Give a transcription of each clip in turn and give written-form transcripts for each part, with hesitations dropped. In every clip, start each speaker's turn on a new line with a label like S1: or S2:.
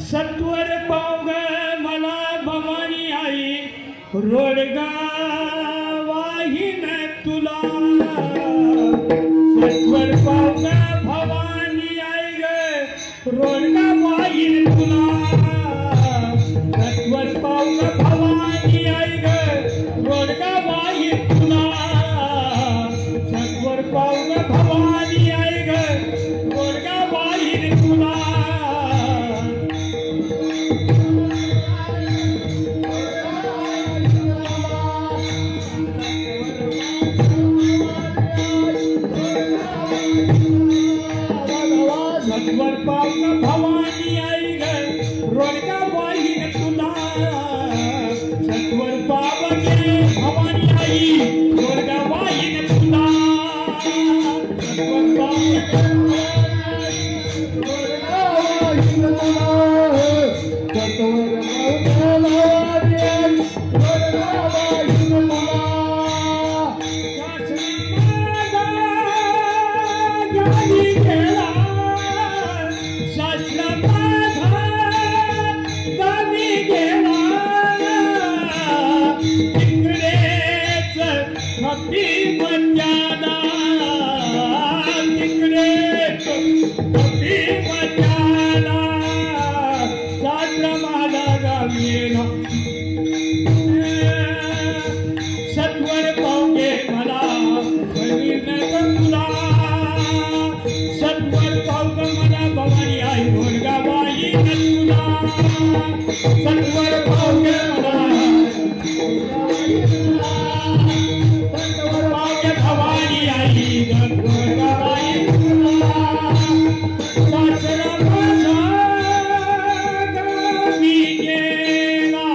S1: सत्वर पाव मला भवानी आई रोडगा वाहीन तुला सत्वर पाव भवानी आई ग रोडगा वाहीन तुला सत्वर पाव भवानी आई ग रोडगा वाहीन तुला सत्वर पाव भवानी आई ग रोडगा वाहीन तुला कपी बंजाला तिकडे कपी बंजाला सासरा माझा गावीला सत्वर पावगे मला तुला सत्वर पावग मला भवानी आई गोरगाबाई तुला सत्वर पावगे मला भवानी आई गोरगाबाई तुला सासरा माझा गावी गेला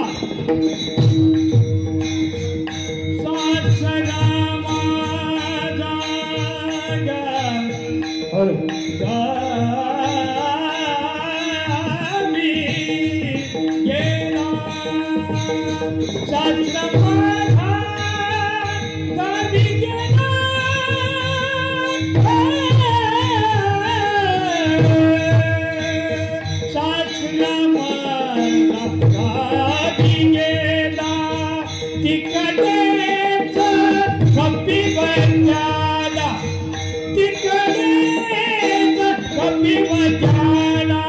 S1: सासरा माझा गावी गेला सासरा माझा गावी गेला सासरा माझा गावी गेला तिकडेच कपी बंजाला तिकडेच कपी बंजाला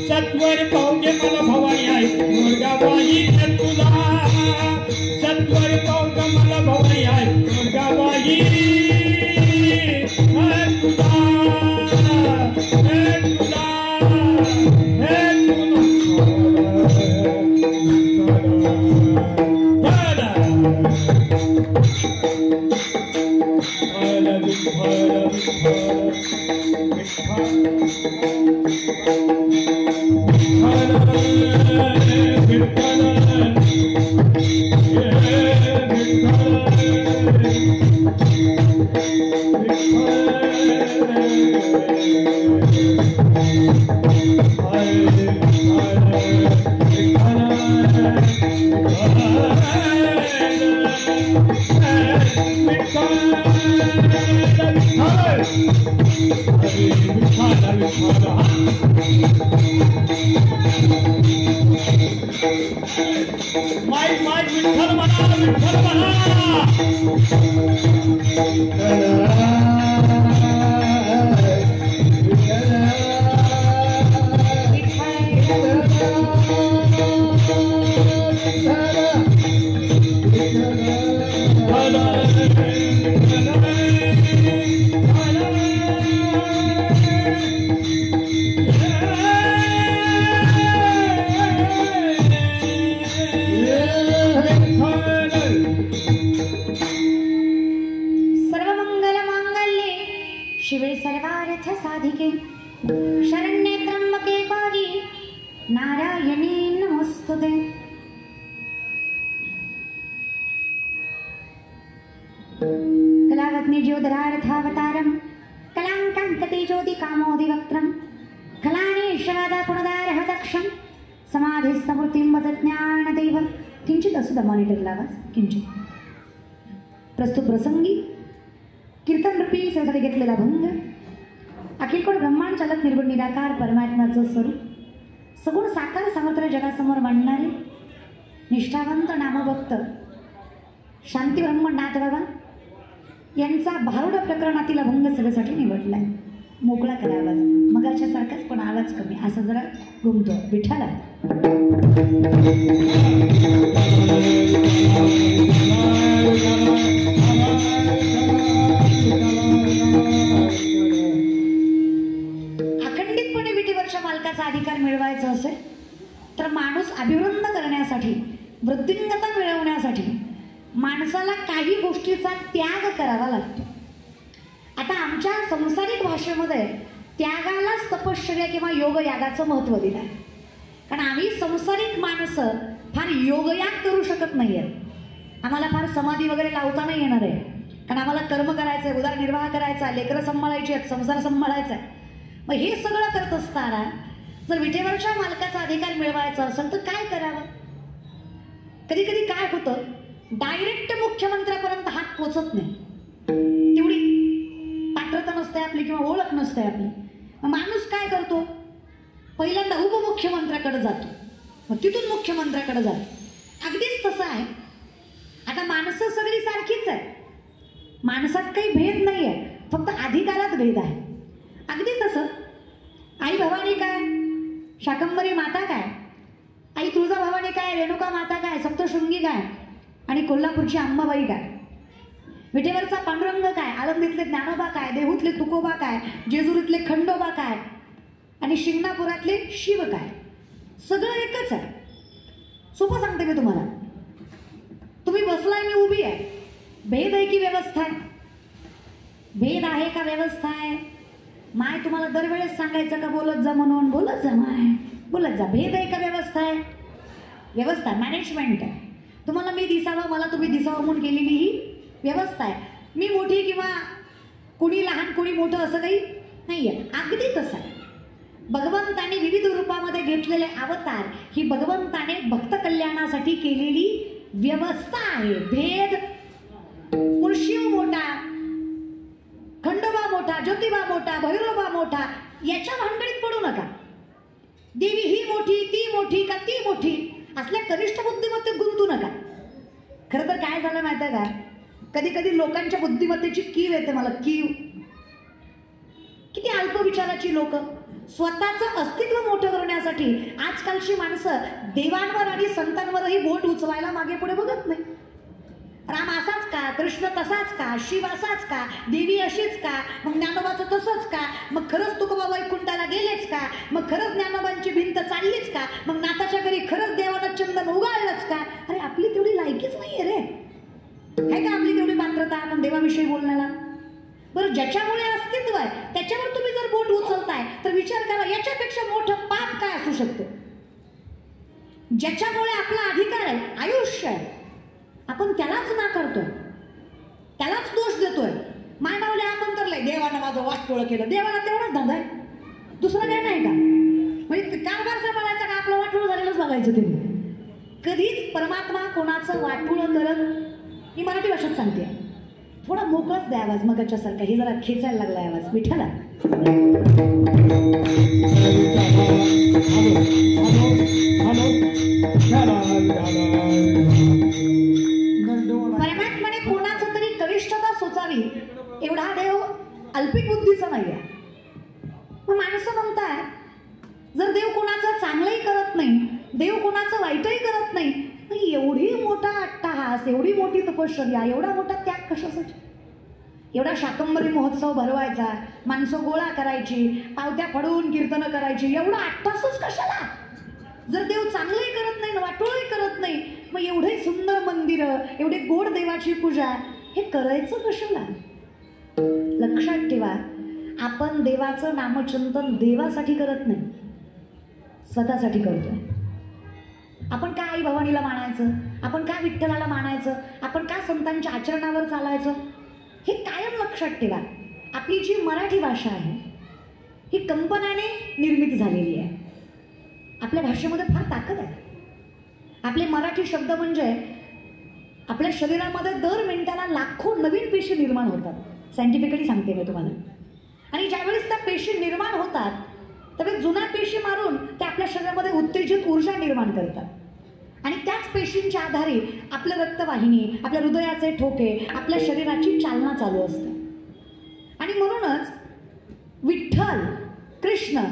S1: सत्वर पावगे मला भवानी आई गोरगाबाई तुला सत्वर पावग मला भवानी आई गोरगाबाई तुला माईक विठ्ठल म्हणा विठ्ठल म्हणा
S2: शिवे सर्वार्थ साधिके शरण्ये त्र्यंबके गौरी नारायणी नमोस्तुते। कलावत्नी ज्योतिरार्थावतारं कलांकांकते ज्योति कामोदिवक्त्रं कलानेशवादा पुनदारः दक्षं समाधिस्तमूर्तिं भज ज्ञानदेव। किंचित असू द्या मॉनिटरला आवाज किंचित। प्रस्तुत प्रसंगी कीर्तन रूपी सेवेसाठी घेतलेला भंग अखिलकोट ब्रह्मांड चालक निर्गुण निराकार परमात्म्याचं स्वरूप सगुण साकार समर्थ जगासमोर मांडणारे निष्ठावंत नामभक्त शांती ब्रह्मनाथ बाबा यांचा भारुड प्रकरणातील अभंग सगळ्यासाठी निवडलाय। मोकळा करा आवाज, मगाच्या सारखाच पण आवाज कमी, असा जरा घुमतो विठ्ठला। अखंडितपणे विटीवरच्या मालकाचा अधिकार मिळवायचा असेल तर माणूस अभिवृद्ध करण्यासाठी वृद्धिंगता मिळवण्यासाठी माणसाला काही गोष्टीचा त्याग करावा लागतो। आता आमच्या संसारिक भाषेमध्ये त्यागालाच तपश्चर्या किंवा योगयागाचं महत्त्व दिलं आहे, कारण आम्ही संसारिक माणसं फार योगयाग करू शकत नाही आहेत। आम्हाला फार समाधी वगैरे लावता नाही येणार आहे, कारण आम्हाला कर्म करायचं आहे, उदरनिर्वाह करायचा आहे, लेकरं सांभाळायची आहेत, संसार सांभाळायचा आहे। मग हे सगळं करत असताना जर विटेवरच्या मालकाचा अधिकार मिळवायचा असेल तर काय करावं? कधी कधी काय होतं, डायरेक्ट मुख्यमंत्र्यापर्यंत हात पोचत नाही, तेवढी पात्रता नसते आपली किंवा ओळख नसते आपली। माणूस काय करतो, पहिल्यांदा उपमुख्यमंत्र्याकडे जातो, मग तिथून मुख्यमंत्र्याकडे जातो। अगदीच तसं आहे। आता माणसं सगळी सारखीच आहे, माणसात काही भेद नाही आहे, फक्त अधिकारात भेद आहे. अगदी तसं आई भवानी काय, शाकंभरी माता काय, आई तुळजाभवानी काय, रेणुका माता काय, सप्तशृंगी काय, आणि कोल्हापूरची अंबाबाई काय, विटेवरचा पांडुरंग काय, आळंदीतले ज्ञानोबा काय, देहूतले तुकोबा काय, जेजुरीतले खंडोबा काय, आणि शिंगणापुरातले शिव काय, सगळं एकच आहे. सोपं सांगते मी तुम्हाला. तुम्ही बसलाय, मी उभी आहे. भेद आहे की व्यवस्था आहे? भेद आहे का व्यवस्था आहे? माय तुम्हाला दरवेळेस सांगायचं का बोलत जा म्हणून? बोलत जा माय, बोलत जा. भेद आहे का व्यवस्था आहे? व्यवस्था, मॅनेजमेंट आहे. तुम्हाला मी दिसावं, मला तुम्ही दिसावं म्हणून केलेली ही व्यवस्था आहे. मी मोठी किंवा कोणी लहान कोणी मोठं असं काही नाही आहे. अगदी तसं आहे. भगवंताने विविध रूपामध्ये घेतलेले अवतार ही भगवंताने भक्त कल्याणासाठी केलेली व्यवस्था आहे. भेद, शिव मोठा, खंडोबा मोठा, ज्योतिबा मोठा, भैरोबा मोठा, याच्या भानगडीत पडू नका. देवी ही मोठी, ती मोठी का ती मोठी असल्या कनिष्ठ बुद्धिमत्तेत गुंतू नका. खरं तर काय झालं माहिती आहे का, कधी कधी लोकांच्या बुद्धिमत्तेची कीव येते मला. कीव, किती अल्प विचाराची लोक. स्वतःचं अस्तित्व मोठं करण्यासाठी आजकालची माणसं देवांवर आणि संतांवरही बोट उचलायला मागे पुढे बघत नाही. राम असाच का, कृष्ण तसाच का, शिव असाच का, देवी अशीच का, मग ज्ञानोबाचं तसंच का, मग खरंच तुकोबा वैकुंठाला गेलेच का, मग खरंच ज्ञानोबांची भिंत चाललीच का, मग नाताच्या घरी खरंच देवानं चंदन उगाळलंच का. अरे आपली तेवढी लायकीच नाहीये रे. आहे का आपली तेवढी पात्रता आपण देवाविषयी बोलण्याला? बरं, ज्याच्यामुळे अस्तित्व आहे त्याच्यावर तुम्ही जर बोट उचलताय तर विचार करा, याच्यापेक्षा मोठं पाप काय असू शकतं? ज्याच्यामुळे आपला अधिकार आहे, आयुष्य आहे, आपण त्यालाच नाकारतोय, त्यालाच दोष देतोय. मानवले आपण तर लय देवानं माझं वाटोळं केलं. देवाला तेवढाच धंदा आहे, दुसरं काय नाही का? म्हणजे कारभार सांभाळायचा का आपलं वाटोळं झालेलंच बघायचं ते. कधीच परमात्मा कोणाचं वाटोळं करत, ही मराठी भाषेत सांगते. थोडा मोकळच द्या आवाज मगाच्यासारखा. हे जरा खेचायला लागलाय आवाज. विठाला परमात्म्याने कोणाचं तरी कनिष्ठता सोचावी एवढा देव अल्पिक बुद्धीचा नाही आहे. मग माणसं म्हणतात, जर देव कोणाचं चांगलंही करत नाही, देव कोणाचं वाईटही करत नाही, एवढी मोठा अट्टहास, एवढी मोठी तपश्चर्या, एवढा मोठा त्याग कशासाठी? एवढा शाकंभरी महोत्सव भरवायचा, माणसं गोळा करायची, पावत्या फडवून कीर्तनं करायची, एवढा अट्टहासच कशाला? जर देव चांगलंही करत नाही, वाटोळही करत नाही, मग एवढे सुंदर मंदिरं, एवढे गोड देवाची पूजा, हे करायचं कशाला? लक्षात ठेवा, आपण देवाचं नामचिंतन देवासाठी करत नाही, स्वतःसाठी करतोय. आपण का आई भवानीला मानायचं? आपण का विठ्ठलाला मानायचं? आपण का संतांच्या आचरणावर चालायचं? हे कायम लक्षात ठेवा. आपली जी मराठी भाषा आहे ही कंपनाने निर्मिती झालेली आहे. आपल्या भाषेमध्ये फार ताकद आहे. आपले मराठी शब्द म्हणजे आपल्या शरीरामध्ये दर मिनिटाला लाखो नवीन पेशी निर्माण होतात. सायंटिफिकली सांगते मी तुम्हाला. आणि ज्यावेळेस त्या पेशी निर्माण होतात त्यावेळेस जुना पेशी मारून त्या आपल्या शरीरामध्ये उत्तेजित ऊर्जा निर्माण करतात. आणि त्याच पेशींच्या आधारे आपल्या रक्तवाहिनी, आपल्या हृदयाचे ठोके, आपल्या शरीराची चालना चालू असते. आणि म्हणूनच विठ्ठल, कृष्ण,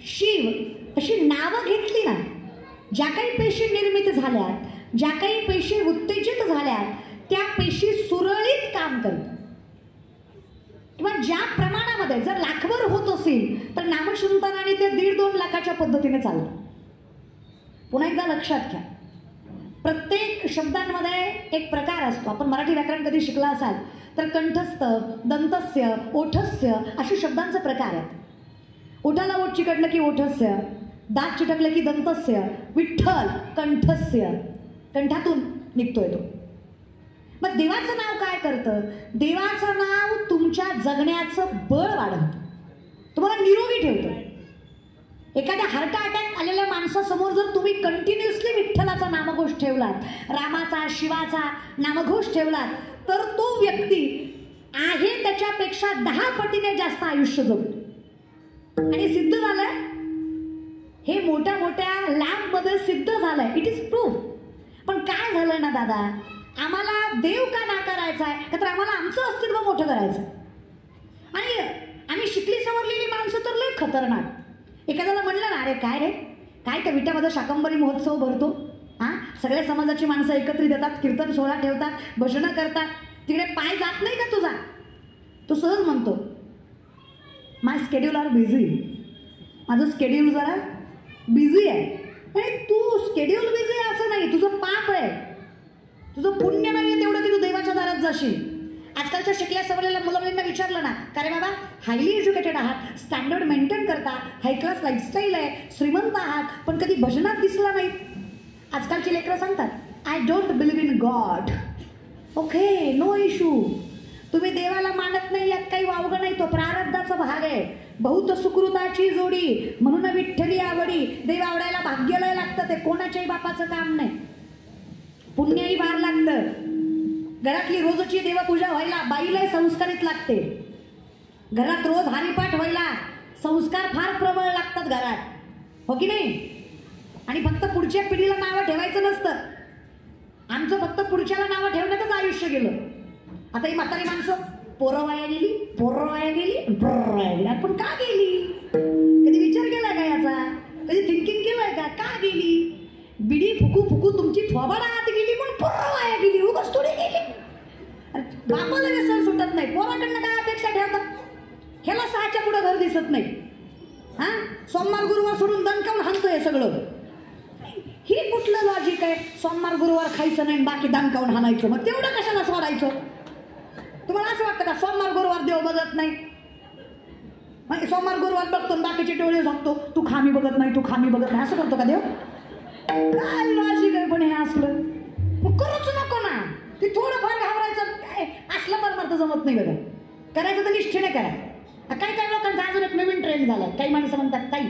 S2: शिव अशी नावं घेतली ना, ज्या काही पेशी निर्मित झाल्यात, ज्या काही पेशी उत्तेजित झाल्यात, त्या पेशी सुरळीत काम करतात. किंवा ज्या प्रमाणामध्ये जर लाखभर होत असेल तर नामचिंतनाने ते 1.5-2 लाखाच्या पद्धतीने चालतं. पुन्हा एकदा लक्षात घ्या, प्रत्येक शब्दांमध्ये एक प्रकार असतो. आपण मराठी व्याकरण कधी शिकला असाल तर कंठस्थ, दंतस्य, ओठस्य असे शब्दांचे प्रकार आहेत. ओठाला ओठ चिकटलं की ओठस्य, दात चिटकलं की दंतस्य, विठ्ठल कंठस्य, कंठातून निघतोय तो. मग देवाचं नाव काय करतं? देवाचं नाव तुमच्या जगण्याचं बळ वाढवतं, तुम्हाला निरोगी ठेवतं. एखाद्या हार्ट अटॅक आलेल्या माणसासमोर जर तुम्ही कंटिन्युअसली विठ्ठलाचा नामघोष ठेवलात, रामाचा, शिवाचा नामघोष ठेवलात, तर तो व्यक्ती आहे त्याच्यापेक्षा 10 पटीने जास्त आयुष्य जगतो. आणि सिद्ध झालंय, हे मोठ्या मोठ्या लॅबमध्ये सिद्ध झालंय. It is proof. पण काय झालं ना दादा, आम्हाला देव का नाकारायचा आहे? तर आम्हाला आमचं अस्तित्व मोठं करायचं. आणि आम्ही शिकली सवरलेली माणसं तर लय खतरनाक. एखाद्याला म्हणलं ना, अरे काय रे, काय त्या विट्यामध्ये शाकंबरी महोत्सव भरतो, हां सगळ्या समाजाची माणसं एकत्रित येतात, कीर्तन सोहळा ठेवतात, भजनं करतात, तिकडे पाय जात नाही का तुझा? तो सहज म्हणतो माय स्केड्यूल आर बिझी, माझं स्केड्यूल जरा बिझी आहे. आणि तू स्केड्यूल बिझी आहे असं नाही, तुझं पाप आहे, तुझं पुण्य नाही आहे तेवढं की तू देवाच्या दारात जाशील. आजकालच्या शिकल्या सवरलेल्या मुलं मुलींना विचारलं ना, का रे बाबा हायली एज्युकेटेड आहात, स्टँडर्ड मेंटेन करता, हाय क्लास लाईफस्टाईल आहे, श्रीमंत आहात, पण कधी भजनात दिसला नाही. आजकालची लेकरं सांगतात I don't believe in God. Okay, no issue. तुम्ही देवाला मानत नाही यात काही वावगं नाही, तो प्रारब्धाचा भाग आहे. बहुत सुकृताची जोडी म्हणून विठ्ठली आवडी. देव आवडायला भाग्याला लागतं, ते कोणाच्याही बापाचं काम नाही. पुण्यही फार लागतं. घरातली रोजची देवपूजा व्हायला बाईलाही संस्कारित लागते. घरात रोज हरिपाठ व्हायला संस्कार फार प्रबळ लागतात घरात, हो की नाही? आणि फक्त पुढच्या पिढीला नावं ठेवायचं नसतं. आमचं फक्त पुढच्याला नावं ठेवण्यातच आयुष्य गेलं. आता ही म्हातारी माणसं पोरं वाया गेली, पोरं वाया गेली, पोरं वाया गेली. आपण का गेली? कधी विचार केलाय का याचा? कधी थिंकिंग केलंय का? का गेली? बिडी फुकू फुकू तुमची थोबाडा आत गेली म्हणून पोरं वाया गेली, उगाच थोडी गेली. बापाला व्यसन सुटत नाही, पोराकडनं काय अपेक्षा ठेवतात? ह्याला 6च्या पुढे घर दिसत नाही. हा, सोमवार गुरुवार सोडून दणकावून हाणतोय सगळं. ही कुठलं लॉजिक आहे? सोमवार गुरुवार खायचं नाही, बाकी दणकावून हाणायचं. मग तेवढं कशाला सोडायचं? तुम्हाला असं वाटतं का सोमवार गुरुवार देव बघत नाही? सोमवार गुरुवार बघतो बाकीचे डोळे झाकतो, तू खामी बघत नाही, तू खामी बघत नाही, असं करतो का देव? काय लॉजिक आहे पण हे असलं? मग करूच नको ना. ते थोडंफार घाबरायचं काय असलं परमार्थ जमत नाही बघा. करायचं तर निष्ठेने करा. काही काही लोकांचा अजून एक नवीन ट्रेंड झाला. काही माणसं म्हणतात ताई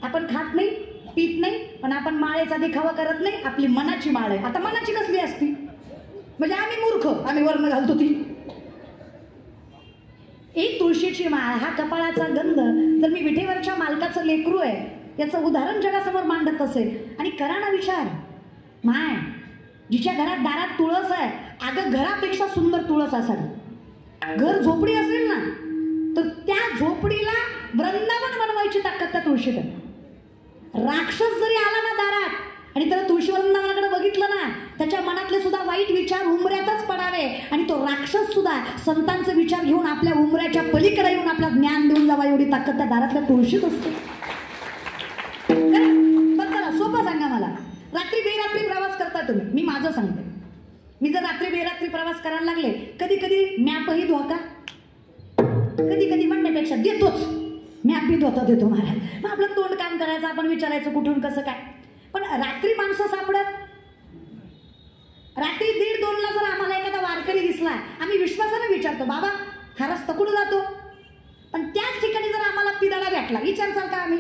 S2: आपण खात नाही पीत नाही, पण आपण माळेचा दिखावा करत नाही, आपली मनाची माळ आहे. आता मनाची कसली असती? म्हणजे आम्ही मूर्ख, आम्ही वर्ण घालतो ती. एक तुळशीची माळ हा कपाळाचा गंध जर मी विठेवरच्या मालकाचं लेकरू आहे याचं उदाहरण जगासमोर मांडत असेल, आणि करा ना विचार, माय जिच्या घरात दारात तुळस आहे, अगं घरापेक्षा सुंदर तुळस असावी. घर झोपडी असेल ना तर त्या झोपडीला वृंदावन बनवायची ताकद त्या तुळशीत आहे. राक्षस जरी आला ना दारात आणि त्याला तुळशी वृंदावनाकडे बघितलं ना, त्याच्या मनातले सुद्धा वाईट विचार उंबऱ्यातच पडावे, आणि तो राक्षस सुद्धा संतांचे विचार घेऊन आपल्या उंबऱ्याच्या पलीकडे येऊन आपला ज्ञान देऊन जावा एवढी ताकद त्या दारातल्या तुळशीत असते. पण चला सोपं सांगा मला, रात्री बेरात्री प्रवास करता तुम्ही, मी माझं सांगते. मी जर रात्री बेरात्री प्रवास करायला लागले, कधी कधी मॅपही धोका, कधी कधी म्हणण्यापेक्षा देतोच मॅप बी धोका देतो महाराज. मग आपलं तोंड काम करायचं, आपण विचारायचं कुठून कसं काय. पण रात्री माणसं सापडत, रात्री 1:30-2ला जर आम्हाला एखादा वारकरी दिसला, आम्ही विश्वासाने विचारतो बाबा हा रस्ता कुठं जातो? पण त्याच ठिकाणी जर आम्हाला पिदाडा भेटला, विचारचाल का आम्ही?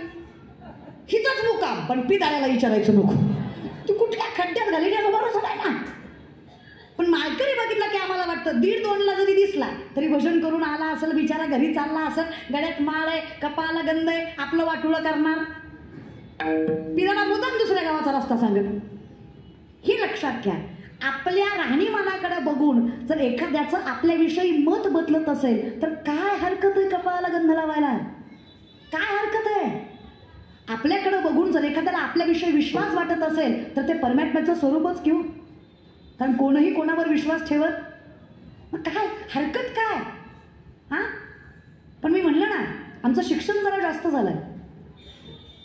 S2: हिथंच मुकाम, पण पिदाड्याला विचारायचं नको, तू कुठल्या खड्ड्यात घाली याचा भरोसा नाही ना. पण मालकरी बघितला की आम्हाला वाटतं 1:30-2ला जरी दिसला तरी भजन करून आला असेल, बिचारा घरी चालला असेल, गळ्यात माळ आहे, कपाळाला गंध आहे, आपलं वाटुळं करणार. पिदाडा मुद्दाम दुसऱ्या गावाचा रस्ता सांगत. ही लक्षात घ्या, आपल्या राहणीमानाकडे बघून जर एखाद्याचं आपल्याविषयी मत बदलत असेल तर काय हरकत आहे कपाळाला गंध लावायला? काय हरकत आहे? आपल्याकडे बघून जर एखाद्याला आपल्याविषयी विश्वास वाटत असेल तर ते परमात्म्याचं स्वरूपच घेऊ, कारण कोणीही कोणावर विश्वास ठेवत, मग काय हरकत काय? हां, पण मी म्हणलं ना आमचं शिक्षण जरा जास्त झालंय.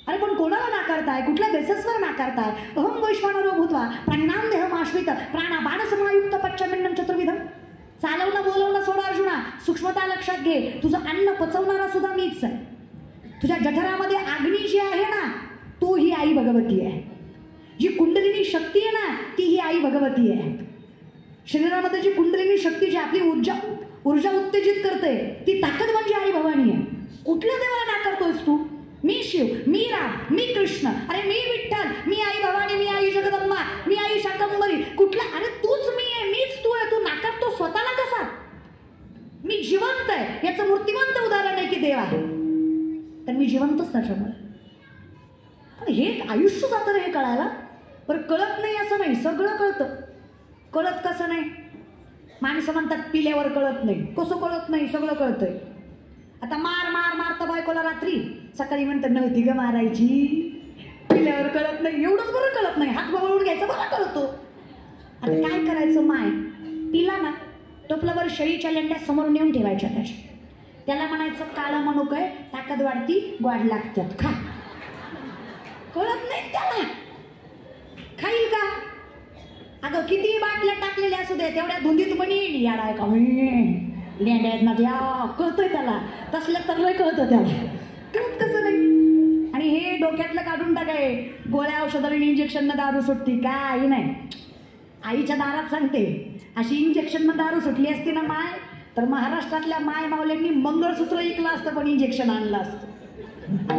S2: अरे पण कोणाला नाकारताय? कुठल्या बेसिसवर नाकारताय? अहम वैश्वानरो भूत्वा प्राणिनाम देहम आश्रित प्राणा बाणसमयुक्त पच्चमिन्नम चतुर्विधम. चालवणं बोलवणं सोडा अर्जुना, सूक्ष्मता लक्षात घे. तुझं अन्न पचवणारा सुद्धा मीच आहे. तुझ्या जठरामध्ये अग्नी जी आहे ना, तो ही आई भगवती आहे. जी कुंडलिनी शक्ती आहे ना, ती ही आई भगवती आहे. शरीरामध्ये जी कुंडलिनी शक्ती जी आपली ऊर्जा उत्तेजित करते, ती ताकद म्हणजे आई भवानी आहे. कुठल्या देवाला नाकारतोयस तू? मी शिव, मी राम, मी कृष्ण, अरे मी विठ्ठल, मी आई भवानी, मी आई जगदंबा, मी आई शाकंभरी. कुठला? अरे तूच मी आहे, मीच तू आहे. तू नाकारतो स्वतःला कसा? मी जिवंत आहे याचं मूर्तिमंत उदाहरण आहे की देव आहे, तर मी जिवंतच त्याच्यामुळे. हे आयुष्य जातं हे कळायला. बरं कळत नाही असं नाही, सगळं कळतं. कळत कसं नाही? माणसं म्हणतात पिल्यावर कळत नाही. कसं कळत नाही? सगळं कळतंय. आता मार मार मारतं बायकोला रात्री, सकाळी म्हणतं नव्हती ग मारायची. पिल्यावर कळत नाही. एवढंच बरं कळत नाही. हात बघून घ्यायचं बरं कळतो. आता काय करायचं? माय पिला ना, टोपल्यावर शेळीच्या लेंड्या समोर नेऊन ठेवायच्या त्याच्या. त्याला म्हणायचं काळं मनुक आहे, ताकद वाढती, गोड लागतात, खा. कळत नाही त्याला. खाईल का? अगं किती बाटल्या टाकलेल्या असू दे, तेवढ्या धुंदीत पण येईल. याडाय का लेंड्या आहेत ना त्या, कळतंय त्याला. तसलं तर लय कळतं त्याला. कळत कसं नाही? आणि हे डोक्यातलं काढून टाकाय, गोळ्या औषधाने इंजेक्शननं दारू सुटती काही नाही. आईच्या दारात सांगते, अशी इंजेक्शननं दारू सुटली असती ना माय, तर महाराष्ट्रातल्या माय मावल्यांनी मंगळसूत्र ऐकलं असतं, पण इंजेक्शन आणलं असतं.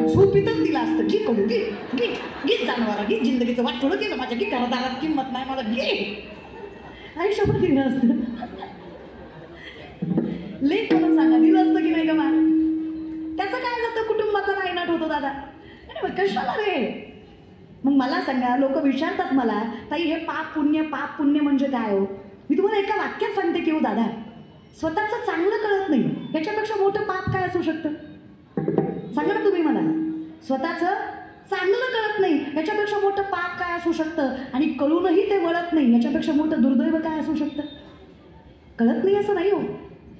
S2: झोपीतच दिलं असतं. घी कडू घे घे घे जानवारा घे, जिंदगीचं वाटोळं केलं माझ्या, की घरादारात किंमत नाही मला, घे. आयुष्यभर दिलं असतं. लेख म्हणून सांगा, दिलं असतं की नाही का मान? त्याचं काय जातं? कुटुंबाचा नायनाट होतो दादा. कशाला रे? मग मला सांगा, लोक विचारतात मला, ताई हे पाप पुण्य म्हणजे काय हो? मी तुम्हाला एका वाक्यात सांगते की हो दादा, स्वतःचं चांगलं कळत नाही याच्यापेक्षा मोठं पाप काय असू शकतं? सांगा ना तुम्ही मला. स्वतःचं चांगलं कळत नाही याच्यापेक्षा मोठं पाप काय असू शकतं? आणि कळूनही ते वळत नाही याच्यापेक्षा मोठं दुर्दैव काय असू शकतं? कळत नाही असं नाही हो,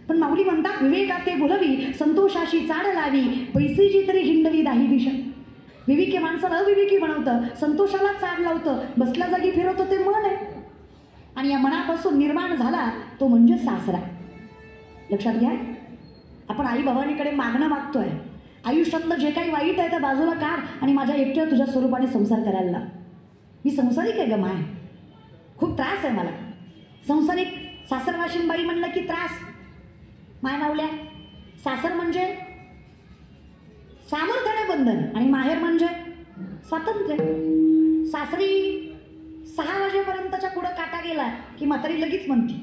S2: पण माऊली म्हणतात, विवेकाते बोलवी संतोषाशी चाड लावी, पैसेची तरी हिंडवी दाही दिशा. विवेकी माणसाला अविवेकी बनवतं, संतोषाला चाड लावतं, बसल्या जागी फिरवतं ते मन आहे. आणि या मनापासून निर्माण झाला तो म्हणजे सासरा. लक्षात घ्या, आपण आई बाबांकडे मागणं मागतोय, आयुष्यातलं जे काही वाईट आहे त्या बाजूला काढ आणि माझ्या एकट्या तुझ्या स्वरूपाने संसार करायला लाव. मी संसारिक आहे ग माय, खूप त्रास आहे मला. संसारिक सासरवाशिनबाई म्हणलं की त्रास. माय मावल्या, सासर म्हणजे सामर्थ्याने बंधन आणि माहेर म्हणजे स्वातंत्र्य. सासरी 6 वाजेपर्यंतच्या पुढं काटा गेला की म्हातारी लगेच म्हणती,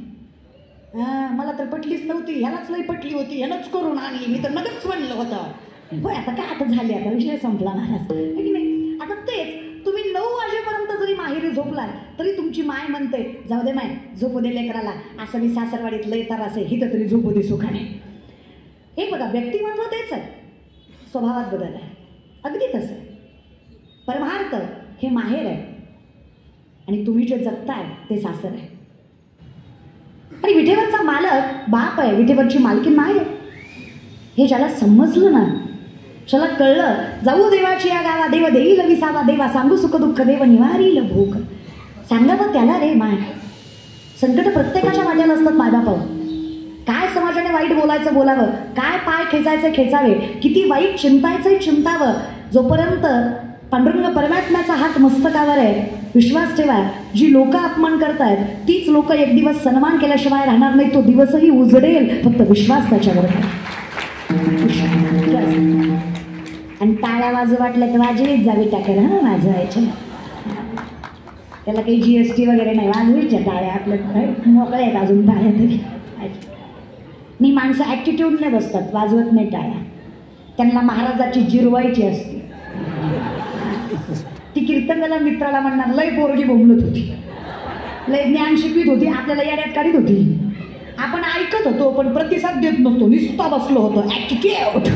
S2: मला तर पटलीच नव्हती, ह्यालाच लई पटली होती, ह्यानंच करून आणली, मी तर नगच म्हणलं होतं. होय, आता काय आता झाले, आता विषय संपला महाराज, है की नाही? आता तेच तुम्ही 9 वाजेपर्यंत जरी माहेरी झोपलात तरी तुमची माय म्हणते, जाऊ दे माय, झोपू दे लेकराला, असं मी सासरवाडीत लय तर असे हिथं तरी झोपू दे सुखाने. हे बघा, व्यक्तिमत्व तेच आहे, स्वभावात बदल आहे, अगदी तसं आहे. परमार्थ हे माहेर आहे आणि तुम्ही जे जगताय ते सासर आहे. आणि विठेवरचा मालक बाप आहे, विठेवरची मालकीन माय आहे. हे ज्याला समजलं ना, ज्याला कळलं, जाऊ देवाची या गावा, देव देईल विसावा देवा, सांगू सुख दुःख देव निवारील भूक. सांगावं त्याला रे माय. संकट प्रत्येकाच्या वाट्याला असतात मायबापावर. काय समाजाने वाईट बोलायचं बोलावं, काय पाय खेचायचे खेचावे, किती वाईट चिंतायचंय चिंतावं. जोपर्यंत पांडुरंग परमात्म्याचा हात मस्तकावर आहे, विश्वास ठेवा, जी लोक अपमान करतायत तीच लोक एक दिवस सन्मान केल्याशिवाय राहणार नाही. तो दिवसही उजडेल, फक्त विश्वास त्याच्यावर आहे. आणि टाळ्या वाजू वाटलं तर वाजवीच जावी टाकेल. हा, वाजवायच्या, त्याला काही GST वगैरे नाही, वाजवायच्या टाळ्या. आपल्या मोकळ्या आहेत अजून टाळ्या तरी. मी माणसं ॲटिट्यूडने बसतात, वाजवत नाही टाळ्या. त्यांना महाराजाची जिरवायची असते. ती कीर्तनाला मित्राला म्हणणार, लय पोरगी बोंबलत होती, लय ज्ञान शिकवित होती, आपल्याला याड्यात काढीत होती. आपण ऐकत होतो पण प्रतिसाद देत नसतो, नुसता बसलो होतो. ॲटिट्यूड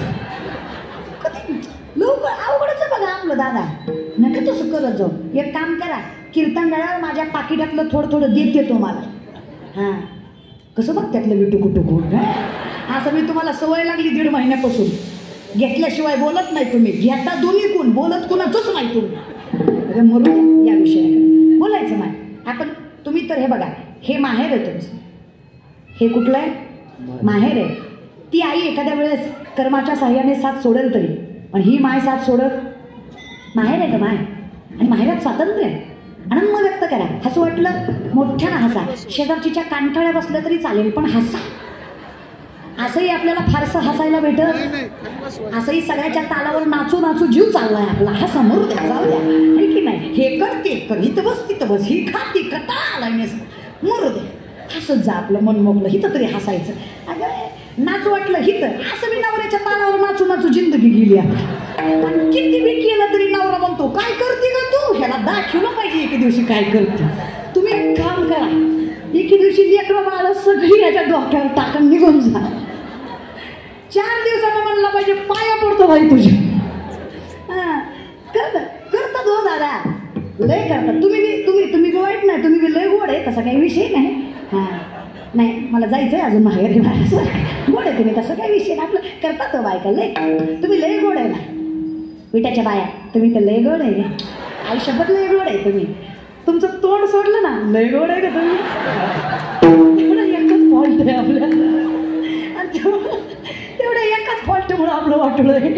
S2: लोक अवघडच बघा आपलं दादा. नका तसं करत जाऊ. एक काम करा, कीर्तन झाल्यावर माझ्या पाकिटातलं थोडं थोडं देत तुम्हाला. हां, कसं बघ त्यातलं विटुकू टुकू. असं मी तुम्हाला सवय लागली 1.5 महिन्यापासून. घेतल्याशिवाय बोलत नाही तुम्ही, घेता दोन्ही कोण, बोलत कुणाचंच नाही तुम्ही. म्हणून या विषयाकडे बोलायचं नाही आपण. तुम्ही तर हे बघा, हे माहेर आहे तुमचं, हे कुठलं आहे? माहेर आहे. ती आई एखाद्या वेळेस कर्माच्या साह्याने साथ सोडेल तरी, पण ही माय साथ सोडत. माहेर आहे का माय? आणि माहेरात स्वातंत्र्य आहे. आनंद व्यक्त करा. हसू वाटलं मोठ्यानं हसा, शेजारचीच्या कानठळ्या बसल्या तरी चालेल, पण हसा. असंही आपल्याला फारसं हसायला भेटत, असंही सगळ्याच्या तालावर नाचू नाचू जीव चाललाय आपला. हसा, मरू द्या, जाऊ द्या, आहे की नाही? हे कर ते कर, हिथं बस तिथं बस, ही खाती कटाळा मरू दे, हसत जा, आपलं मन मोकळं. हिथं तरी हसायचं. अगं नाचू वाटलं हिथं, असं बी नवऱ्याच्या तालावर नाचू नाचू जिंदगी गेली आपली. पण किती बी केलं तरी नवरा म्हणतो, काय करते का तू? ह्याला दाखवलं पाहिजे एके दिवशी काय करते. तुम्ही एक काम करा, एके दिवशी लेकरं बाळ सगळी याच्या डोक्यावर टाकून निघून जा. 4 दिवसानं म्हणला पाहिजे पाया पडतो भाई तुझ्या. करतात हो दादा, लय करतात. तुम्ही वाईट नाही, तुम्ही बी लय गोड आहे, तसा काही विषय नाही. नाही मला जायचंय अजून माहेरी महाराष्ट्र. गोड आहे तुम्ही, तसं काही विषय नाही. आपलं करतात हो बायका लय. तुम्ही लय गोड आहे ना विट्याच्या बाया, तुम्ही तर लय गोड आहे. आयुष्यात लय गोड आहे तुम्ही. तुमचं तोंड सोडलं ना लय गोड आहे का तुम्ही. तेवढं एकच फॉल्ट आहे आपल्या, आणि तेवढं एकाच फॉल्टमुळं आपलं वाटलं आहे.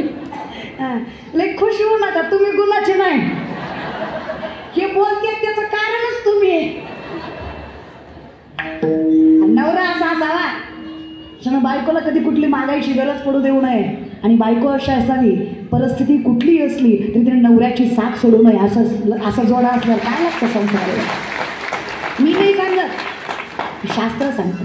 S2: लय खुश होऊ नका, तुम्ही गुणाचे नाही. हे बोलते त्याचं कारणच तुम्ही आहे. नवरा असा असावा क्षण बायकोला कधी कुठली मागायची गरज पडू देऊ नये, आणि बायको अशी असावी परिस्थिती कुठलीही असली तरी तिने नवऱ्याची साथ सोडू नये. असा जोडा असल्यावर काय लागतं संसाराला. मी नाही सांगत, शास्त्र सांगतं.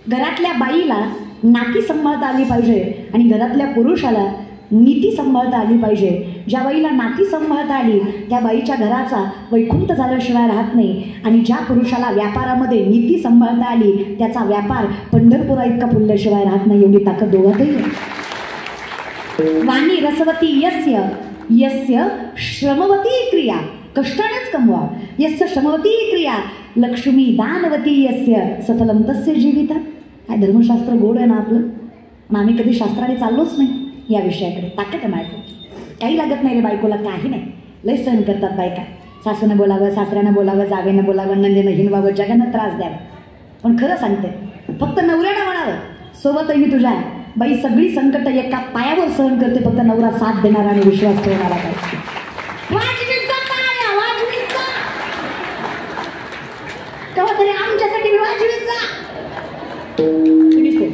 S2: घरातल्या बाईला नाती सांभाळता आली पाहिजे आणि घरातल्या पुरुषाला नीती सांभाळता आली पाहिजे. ज्या बाईला नाती सांभाळता आली त्या बाईच्या घराचा वैकुंठ झाल्याशिवाय राहत नाही, आणि ज्या पुरुषाला व्यापारामध्ये नीती सांभाळता आली त्याचा व्यापार पंढरपुरा इतका फुलल्याशिवाय राहत नाही. एवढी ताकद दोघातही आहे. वाणी रसवती यस्य यस्य श्रमवती क्रिया, कष्टानेच कमवा. यस्य श्रमवती क्रिया लक्ष्मी दानवती यस्य सफलम तस्य जीविता. काय धर्मशास्त्र गोड आहे ना आपलं. आम्ही कधी शास्त्राने चाललोच नाही या विषयाकडे. ताकद आहे बायको, काही लागत नाही रे बायकोला, काही नाही. लय सहन करतात बायका. सासूनं बोलावं, सासऱ्यानं बोलावं, जावेनं बोलावं, नंदेनं हिंडवावं, जगानं त्रास द्यावा. पण खरं सांगते, फक्त नवऱ्यानं म्हणावं सोबतही मी तुझ्या. बाई सगळी संकट एका पायावर सहन करते, फक्त नवरा साथ देणारा आणि विश्वास ठेवणारा पाहिजे. वाजवीचा पाया, वाजवीचा केव्हा तरी आमच्यासाठी वाजवीचा दिसते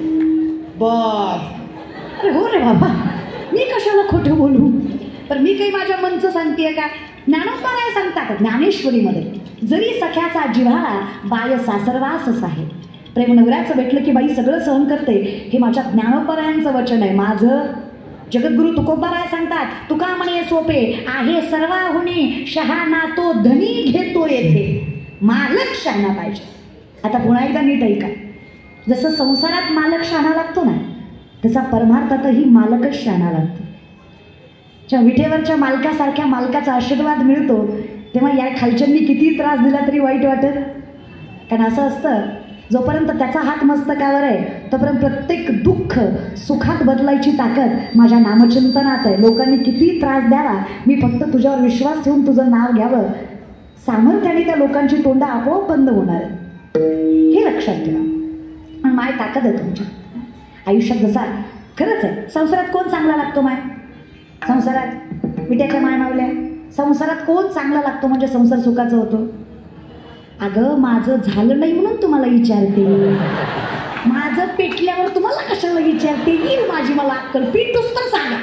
S2: बस. अरे हो रे बाबा, मी कशाला खोटं बोलू. पण मी काही माझ्या मनचं सांगतेय का. ज्ञानोबराय सांगतात ज्ञानेश्वरीमध्ये, जरी सख्याचा जिव्हाळा बाय सासरवासच आहे. प्रेम नवऱ्याचं भेटलं की बाई सगळं सहन करते, हे माझ्या ज्ञानोबरायांचं वचन आहे. माझं जगद्गुरु तुकोबाराय सांगतात, तुका म्हणे सोपे आहे सर्वाहुनी, शहाणा तो धनी घेतो येथे, मालक शहाणा पाहिजे. आता पुन्हा एकदा नीट ऐका. जसं संसारात मालक शहाणा लागतो ना, तसा परमार्थातही मालकच शहाणा लागतो. विठेवरच्या मालकासारख्या मालकाचा आशीर्वाद मिळतो तेव्हा या खालच्यांनी किती त्रास दिला तरी वाईट वाटत. कारण असं असतं, जोपर्यंत त्याचा हात मस्तकावर आहे तोपर्यंत प्रत्येक दुःख सुखात बदलायची ताकद माझ्या नामचिंतनात आहे. लोकांनी किती त्रास द्यावा, मी फक्त तुझ्यावर विश्वास ठेवून तुझं नाव घ्यावं, सामर्थ्याने त्या लोकांची तोंडं आपोआप बंद होणार आहे. हे लक्षात ठेवा. आणि माय ताकद आहे तुमच्या आयुष्यात. जसा खरंच आहे, संसारात कोण चांगला लागतो माय? संसारात विट्याच्या माय मावल्या, संसारात कोण चांगला लागतो म्हणजे संसार सुखाचा होतो? अगं माझं झालं नाही म्हणून तुम्हाला विचारते, माझं पेटल्यावर तुम्हाला कशाला विचारते? येईल माझी मला अक्कल, पिटूस तर सांगा.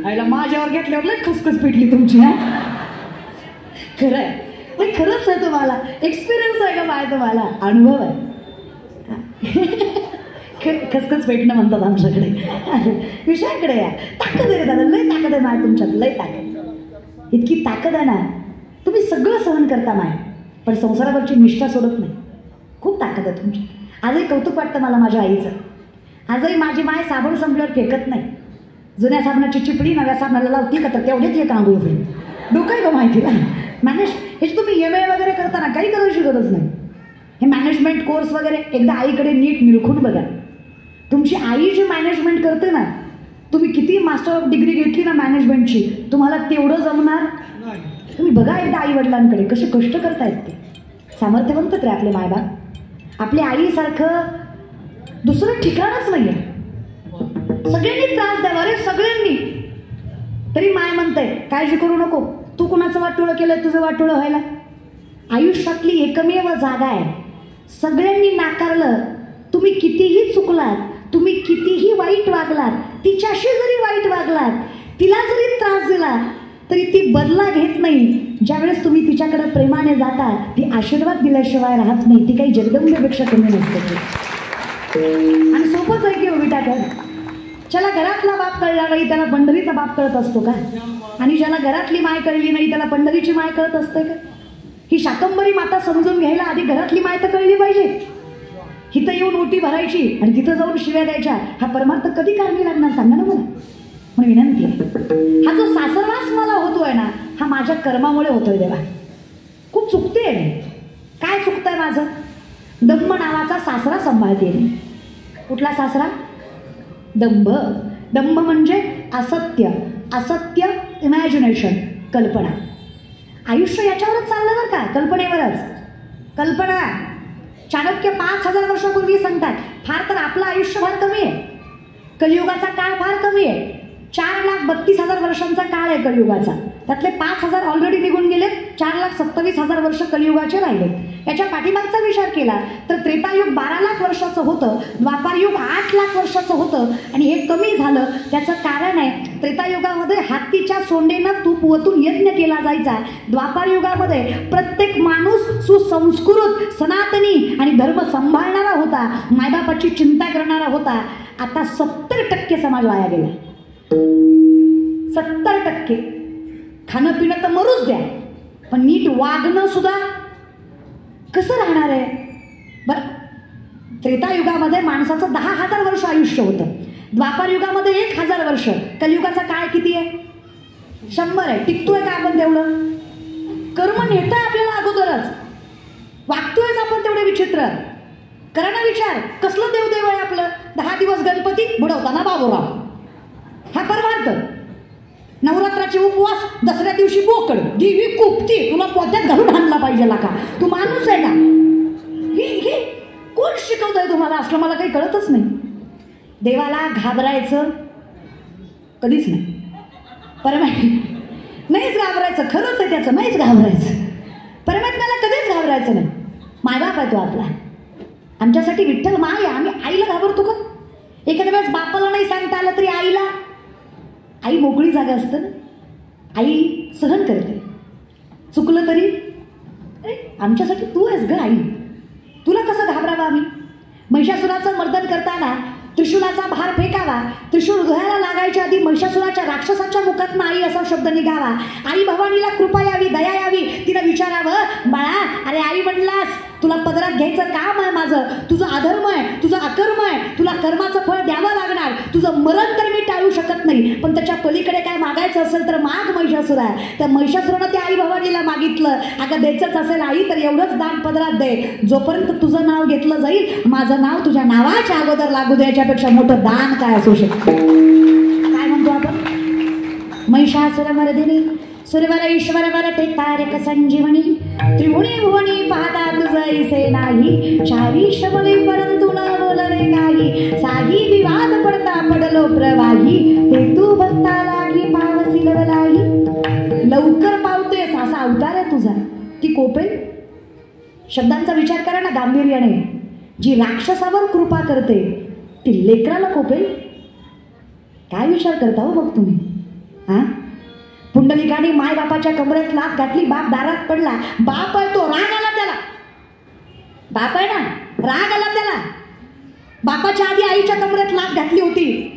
S2: आईला माझ्यावर घेतल्यावर लय खसखस पेटली तुमची. हा खरं आहे, खरंच आहे. तुम्हाला एक्सपिरियन्स आहे का माय? तुम्हाला अनुभव आहे. खसखस पेटणं म्हणतात आमच्याकडे. विषयाकडे या. ताकद आहे दादा, लय ताकद आहे माय तुमच्यात, लय ताकद. इतकी ताकद आहे ना, तुम्ही सगळं सहन करता माय, पण संसारावरची निष्ठा सोडत नाही. खूप ताकद आहे तुमची. आजही कौतुक वाटतं मला माझ्या आईचं. आजही माझी माय साबण संपल्यावर फेकत नाही. जुन्या साबणाची चिपडी नव्या साबणाला लावती का तर तेवढेच एक आंघोळ होईल. डोकं आहे का माहितीला मॅनेज. हे तुम्ही MA वगैरे करताना काही करायची गरज नाही. हे मॅनेजमेंट कोर्स वगैरे एकदा आईकडे नीट निरखून बघा. तुमची आई जी मॅनेजमेंट करते ना, तुम्ही किती मास्टर ऑफ डिग्री घेतली ना मॅनेजमेंटची, तुम्हाला तेवढं जमणार. तुम्ही बघा एकदा आई वडिलांकडे कसे कष्ट करतायत ते. सामर्थ्यवंत ते आपले मायबाप. आपल्या आईसारखं दुसरं ठिकाणच नाही आहे. सगळ्यांनी त्रास द्यावा रे, सगळ्यांनी. तरी माय म्हणते काळजी करू नको, तू कुणाचं वाटोळं केलं, तुझं वाटोळं व्हायला. आयुष्यातली एकमेव जागा आहे. सगळ्यांनी नाकारलं, तुम्ही कितीही चुकलात, तुम्ही कितीही वाईट वागलात, तिच्याशी जरी वाईट वागलात, तिला जरी त्रास दिला तरी ती बदला घेत नाही. ज्यावेळेस तुम्ही तिच्याकडे प्रेमाने जाता ती आशीर्वाद दिल्याशिवाय राहत नाही. ती काही जगदंबेपेक्षा कमी नसते. आणि सोपंच आहे की विटाकर. ज्याला घरातला बाप कळला नाही त्याला पंढरीचा बाप कळत असतो का? आणि ज्याला घरातली माय कळली नाही त्याला पंढरीची माय कळत असते का? ही शाकंभरी माता समजून घ्यायला आधी घरातली माहिती कळली पाहिजे. इथं येऊन ओटी भरायची आणि तिथं जाऊन शिव्या द्यायच्या, हा परमार्थ कधी कारणी लागणार सांगा ना मला. म्हणून विनंती आहे, हा जो सासरवास मला होतोय ना, हा माझ्या कर्मामुळे होतोय देवा. खूप चुकते. काय चुकतंय माझं? दंभ नावाचा सासरा सांभाळते. कुठला सासरा? दंभ. दंभ म्हणजे असत्य. असत्य इमॅजिनेशन, कल्पना. आयुष्य याच्यावरच चाललं बरं का, कल्पनेवरच. कल्पना. चाणक्य 5000 वर्षापूर्वी सांगतात, फार तर आपलं आयुष्य फार कमी आहे. कलियुगाचा काळ फार कमी आहे. 4,32,000 वर्षांचा काळ आहे कलियुगाचा. त्यातले 5,000 ऑलरेडी निघून गेलेत. 4,27,000 वर्ष कलियुगाचे राहिले. याच्या पाठीमागचा विचार केला तर त्रेतायुग 12 लाख वर्षाचं होतं, द्वापारयुग 8 लाख वर्षाचं होतं आणि हे कमी झालं. त्याचं कारण आहे, त्रेतायुगामध्ये हत्तीच्या सोंडेनं तूप ओतून यज्ञ केला जायचा. द्वापारयुगामध्ये प्रत्येक माणूस सुसंस्कृत, सनातनी आणि धर्म सांभाळणारा होता, मायबापाची चिंता करणारा होता. आता 70% समाज वाया गेला. 70%. खाणं पिणं तर मरूच द्या, पण नीट वागणं सुद्धा कसं राहणार आहे बरं? त्रेतायुगामध्ये माणसाचं 10,000 वर्ष आयुष्य होतं. द्वापार युगामध्ये 1,000 वर्ष. कलियुगाचा काळ किती आहे? 100 आहे. टिकतोय का आपण तेवढं? कर्म नेतंय आपल्याला अगोदरच. वागतोयच आपण तेवढे विचित्र. करा ना विचार, कसलं देवदेव आहे आपलं? 10 दिवस गणपती, बुडवताना बाबूराव, हा परमार्थ. नवरात्राचे उपवास, दसऱ्या दिवशी बोकड, देवी कुपती, तुला पोत्यात घालून आणला पाहिजे का? तू माणूस आहे का? हे कोण शिकवतंय तुम्हाला? असलं मला काही कळतच नाही. देवाला घाबरायचं कधीच नाही. नाहीच घाबरायचं, खरंच आहे त्याचं, नाहीच घाबरायचं. परमात्म्याला कधीच घाबरायचं नाही. मायबाप आहे तो आपला. आमच्यासाठी विठ्ठल माय आहे. आम्ही आईला घाबरतो का? एखाद्या वेळेस बापाला नाही सांगता आलं तरी आईला, आई मोकळी जागा असतं ना, आई सहन करते. चुकलं तरी आमच्यासाठी तू आहेस ग आई, तुला कसं घाबरावं आम्ही? महिषासुराचं मर्दन करताना त्रिशूलाचा भार फेकावा, त्रिशूल हृदयाला लागायच्या आधी महिषासुराच्या राक्षसाच्या मुखातनं आई असा शब्द निघावा. आई भवानीला कृपा यावी, दया यावी. तिनं विचारावं, बाळा अरे आई म्हणलास, तुला पदरात घ्यायचं काम आहे माझं, तुझं अधर्म आहे, तुझं अकर्म आहे, तुला कर्माचं फळ द्यावं लागणार, तुझं मरण तर मी टाळू शकत नाही, पण त्याच्या पलीकडे काय मागायचं असेल तर माग महिषासुरा. त्या महिषासुरानं त्या आई भवानीला मागितलं, अगं द्यायचंच असेल आई तर एवढंच दान पदरात दे, जोपर्यंत तुझं नाव घेतलं जाईल माझं नाव तुझ्या नावाच्या अगोदर लागू द्यायच्यापेक्षा मोठं दान काय असू शकतं? काय म्हणतो आपण? महिषासुरमर्दिनी सुरवर ईश्वर वरते तारक संजीवनी, त्रिभुवनी भुवनी पाहता तुझं ऐसे नाही, चारी शबले परंतु न बोलवे काही, साही विवाद पडता पडलो प्रवाही, ते तू भक्ता लागी पावसी लवलाही. लवकर पावतेस असा अवतार आहे तुझा. ती कोपेल शब्दांचा विचार करा ना गांभीर्याने. जी राक्षसावर कृपा करते ती लेकराला कोपेल. काय विचार करता हो बघ तुम्ही? हा, पुंडलिकाने माय बापाच्या कमरेत लाथ घातली, बाप दारात पडला. बाप आहे तो, राग आला त्याला. बाप आहे ना, राग आला त्याला. बापाच्या आधी आईच्या कमरेत लाथ घातली होती.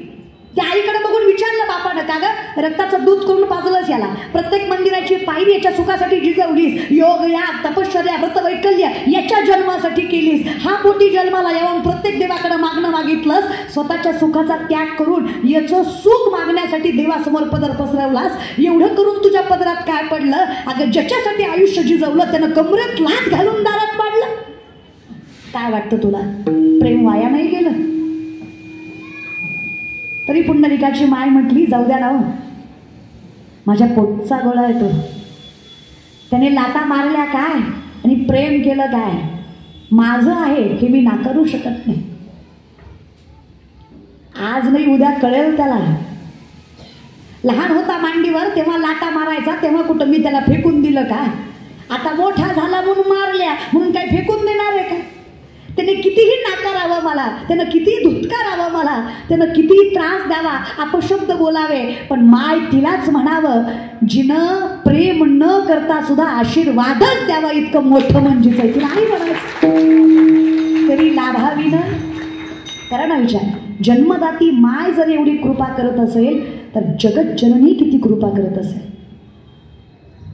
S2: त्या आईकडे बघून विचारलं बापानं, का ग रक्ताचं दूध करून पाजलंच याला? प्रत्येक मंदिराची पायरी याच्या सुखासाठी जिजवलीस, योग याग तपश्चर्या व्रतवैकल्य याच्या जन्मासाठी केलीस. हा पोटी जन्माला येऊन प्रत्येक देवाकडे मागणं मागितलंस, स्वतःच्या सुखाचा त्याग करून याचं सुख मागण्यासाठी देवासमोर पदर पसरवलास. एवढं करून तुझ्या पदरात काय पडलं? अगं ज्याच्यासाठी आयुष्य जिजवलं त्यानं कमरेत लाथ घालून दारात पाडलं. काय वाटतं तुला? प्रेम वाया नाही गेलं? तरी पुंडलिकाची माय म्हटली, जाऊ द्या ना, माझ्या पोटचा गोळा आहे तो. त्याने लाता मारल्या काय आणि प्रेम केलं काय? माझं आहे हे मी नाकारू शकत नाही. आज नाही उद्या कळेल त्याला. लहान होता मांडीवर तेव्हा लाता मारायचा, तेव्हा कुठं मी त्याला फेकून दिलं का? आता मोठा झाला म्हणून मारल्या म्हणून काही फेकून देणार आहे का? त्याने कितीही नाकारावं मला, त्यानं कितीही धुतकारावं मला, त्यानं कितीही त्रास द्यावा, अपशब्द बोलावे, पण माय तिलाच म्हणावं जिनं प्रेम न करता सुद्धा आशीर्वादच द्यावा इतकं मोठं म्हणजेच आहे. तिला आई म्हणायचं तरी लाभावी ना. करा ना विचार. जन्मदाती माय जर एवढी कृपा करत असेल तर जगत जननी किती कृपा करत असेल.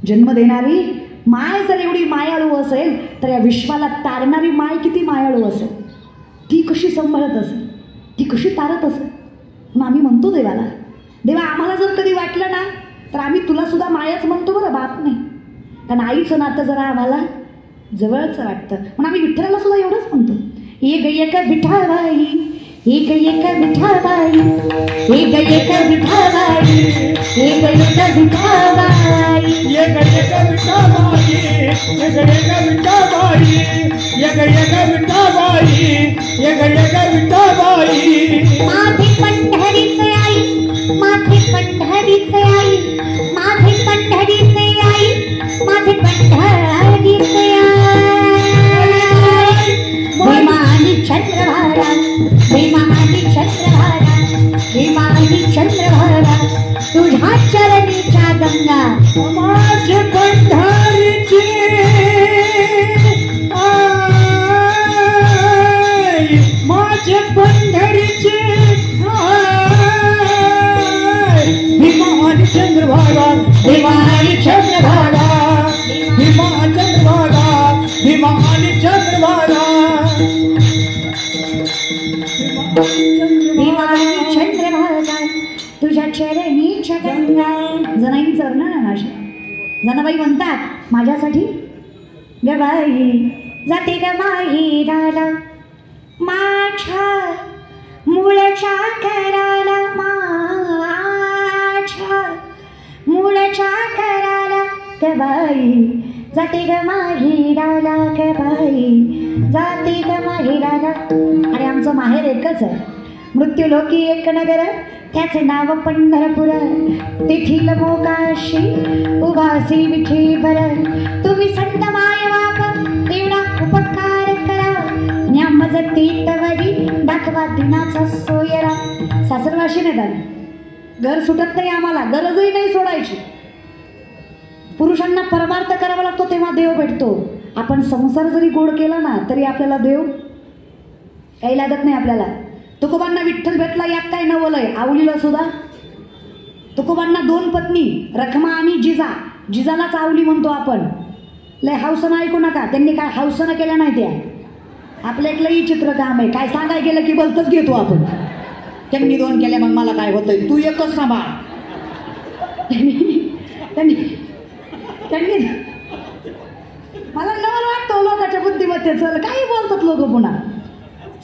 S2: जन्म देणारी माय जर एवढी मायाळू असेल तर या विश्वाला तारणारी माय किती मायाळू असेल, ती कशी सांभाळत असेल, ती कशी तारत असेल. मग आम्ही म्हणतो देवाला, देवा आम्हाला जर कधी वाटलं ना तर आम्ही तुला सुद्धा मायाच म्हणतो बरं, बाप नाही. कारण आईचं नातं जरा आम्हाला जवळचं वाटतं. म्हणून आम्ही विठ्ठलाला सुद्धा एवढंच म्हणतो, एक एक विठाबाई, एक एक विठाबाई, एक एक विठाबाई, एक एक विठाबाई,
S1: एक एक विठाबाई, एक एक विठाबाई, एक एक विठाबाई, एक एक विठाबाई.
S2: माझे पंढरीचे आई, माझे पंढरीचे आई, माझे पंढरीचे आई, माझे पंढरीचे आई. भीमानी चंद्रभागा, भीमानी चंद्रभागा, भीमानी चंद्रभागा, तुझ्या चरणीच्या गंगा
S1: माझे पंढरीचे आई, माझे पंढरीचे आई. भीमानी चंद्रभागा, भीमानी चंद्रभागा, भीमानी चंद्रभागा, भीमानी चंद्रभागा.
S2: भीमानी चंद्रभागा, तुझ्या चरणीच्या गंगा. जनाईंचं वर्णन आहे माझ्या. जनाबाई म्हणतात माझ्यासाठी गबाई जाते ग माहेराला, माझ्या मूळच्या कराला, माझ्या मूळच्या कराला गबाई जाते ग माहेराला, गबाई जाते ग माहेराला. आणि आमचं माहेर एकच आहे, मृत्यूलोकी एक नगर, त्याचे नाव पंढरपूर. तेथील मोकाशी उभासी विठीभर, तुम्ही संत माय बाप एवढा उपकार करा, न्यामज तीतवरी दाखवा दिनाचा सोयरा. सासरवाशी नाही, घर सुटत नाही आम्हाला, गरजही नाही सोडायची. पुरुषांना परमार्थ करावा लागतो तेव्हा देव भेटतो. आपण संसार जरी गोड केला ना तरी आपल्याला देव काही लागत नाही आपल्याला. तुकोबांना विठ्ठल भेटला यात काय नवलय. आवलीला सुद्धा तुकोबांना 2 पत्नी, रखमा आणि जिजा. जिजालाच आवली म्हणतो आपण. लय हौसनं ऐकू नका, त्यांनी काय हौसनं केल्या नाही त्या. आपलं एक लई चित्र काम आहे, काय सांगाय गेलं की बोलतच घेतो आपण. त्यांनी 2 केल्या मग मला काय होतंय, तू एकच सांभाळ. त्यांनी मला नवल वाटतं लोकांच्या बुद्धिमत्तेचं, काही बोलतात लोक. पुन्हा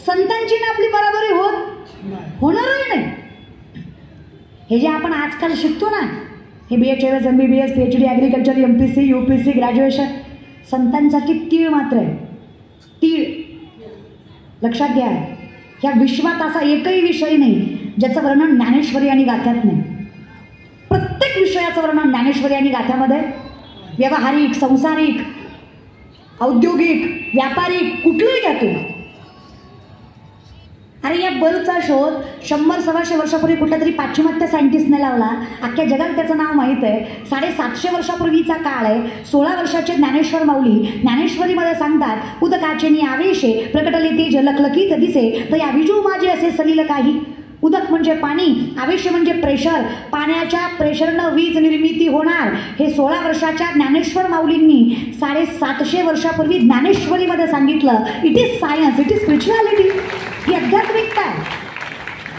S2: संतांची ना आपली बराबरी होणारही नाही. हे जे आपण आजकाल शिकतो ना, हे BHMS, MBBS, PhD, agriculture, MPC, UPC, graduation, संतांसाठी तीळ मात्र आहे. तीळ लक्षात घ्या. ह्या विश्वात असा एकही विषय नाही ज्याचं वर्णन ज्ञानेश्वरी आणि गाथ्यात नाही. प्रत्येक विषयाचं वर्णन ज्ञानेश्वरी आणि गाथ्यामध्ये. व्यावहारिक, संसारिक, औद्योगिक, व्यापारिक, कुठलंही घ्या तुम्ही. अरे या बल्बचा शोध 100-125 वर्षापूर्वी कुठल्या तरी पाश्चिमात्य सायंटिस्टने लावला. अख्ख्या जगाला त्याचं नाव माहीत आहे. 750 वर्षापूर्वीचा काळ आहे. 16 वर्षाचे ज्ञानेश्वर माऊली ज्ञानेश्वरीमध्ये सांगतात, उदकाचे आवेशे प्रकटले तेज लखलखीत दिसे, तर या विजू माझे असे सलील काही. उदक म्हणजे पाणी, आवेश म्हणजे प्रेशर. पाण्याच्या प्रेशरनं वीज निर्मिती होणार. हे 16 वर्षाच्या ज्ञानेश्वर माऊलींनी 750 वर्षापूर्वी ज्ञानेश्वरीमध्ये सांगितलं. It is science, it is spirituality. ही आध्यात्मिकता आहे.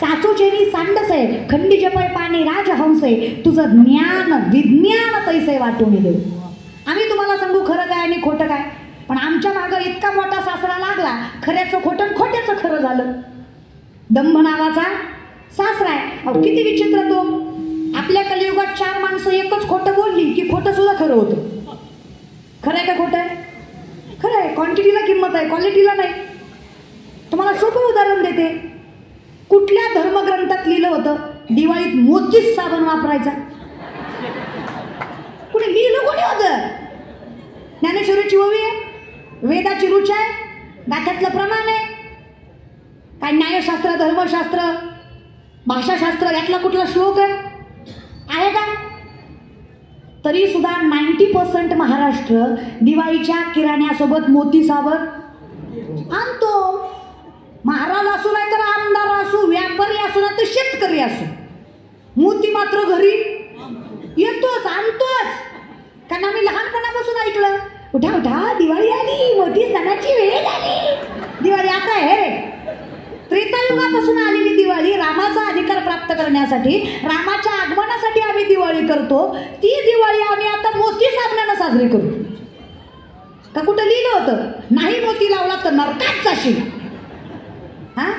S2: चाचूचेनी सांडसे खंडीचे पै पाणी राजहंसे, तुझं ज्ञान विज्ञान तैसे वाटून देऊ. आम्ही तुम्हाला सांगू खरं काय आणि खोटं काय, पण आमच्या मागं इतका मोठा सासरा लागला, खऱ्याचं खोटं आणि खोट्याचं खरं झालं. दंभ नावाचा सासरा आहे. अहो किती विचित्र तो. आपल्या कलियुगात 4 माणसं एकच खोटं बोलली की खोटं सुद्धा खरं होतं. खरं आहे का खोटं आहे? खरं आहे. क्वांटिटीला किंमत आहे, क्वालिटीला नाही. तुम्हाला सोपं उदाहरण देते. कुठल्या धर्मग्रंथात लिहिलं होतं दिवाळीत मोतीच साबण वापरायचा? कुणी लिहिलं कोणी होतं? ज्ञानेश्वरीची ओवी आहे, वेदाची रुच आहे, गाथ्यातलं प्रमाण आहे. काय न्यायशास्त्र, धर्मशास्त्र, भाषाशास्त्र यातला कुठला श्लोक आहे का? तरी सुद्धा 90% महाराष्ट्र दिवाळीच्या किराण्यासोबत मोती साबण आणतो. महाराज असू नाही तर आमदार असू, व्यापारी असू नाही तर शेतकरी असू, मोती मात्र घरी येतोच, आणतोच. कारण त्यांना मी लहानपणापासून ऐकलं, उठा उठा दिवाळी आली, मोठी सणाची वेळ झाली. दिवाळी आता आहे रे. त्रेतायुगापासून आलेली दिवाळी रामाचा अधिकार प्राप्त करण्यासाठी, रामाच्या आगमनासाठी आम्ही दिवाळी करतो. ती दिवाळी आम्ही आता मोती साबणानं साजरी करू का? कुठं लिहिलं होतं नाही मोती लावला तर नरकात जाशील? हा,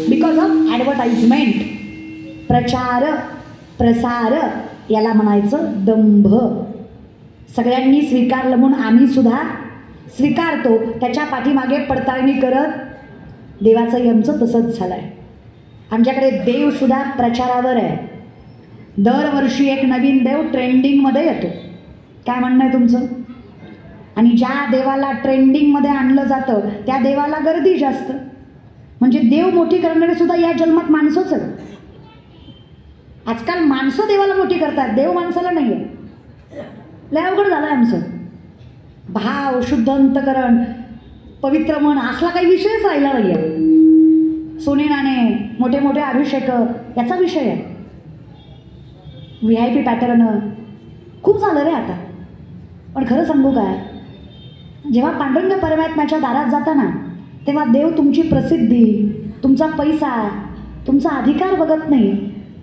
S2: बिकॉज ऑफ ॲडव्हर्टाइजमेंट. प्रचार प्रसार याला म्हणायचं दंभ. सगळ्यांनी स्वीकारलं म्हणून आम्ही सुद्धा स्वीकारतो. त्याच्या पाठीमागे पडताळणी करत देवाचं आमचं तसंच झालंय. आमच्याकडे देव सुद्धा प्रचारावर आहे. दरवर्षी एक नवीन देव ट्रेंडिंगमध्ये येतो. काय म्हणणं आहे तुमचं? आणि ज्या देवाला ट्रेंडिंगमध्ये आणलं जातं त्या देवाला गर्दी जास्त. म्हणजे देव मोठी करणारे सुद्धा या जन्मात माणसंच आहेत. आजकाल माणसं देवाला मोठी करतात, देव माणसाला नाही आहे. लय अवघड झालं आमचं. भाव, शुद्ध अंतकरण, पवित्र मन असला काही विषयच राहिला नाही आहे. सोने नाणे, मोठे मोठे अभिषेक याचा विषय आहे. VIP पॅटर्न खूप झालं रे आता. पण खरं सांगू काय, जेव्हा पांडुरंग परमात्म्याच्या दारात जाता ना तेव्हा देव तुमची प्रसिद्धी, तुमचा पैसा, तुमचा अधिकार बघत नाही.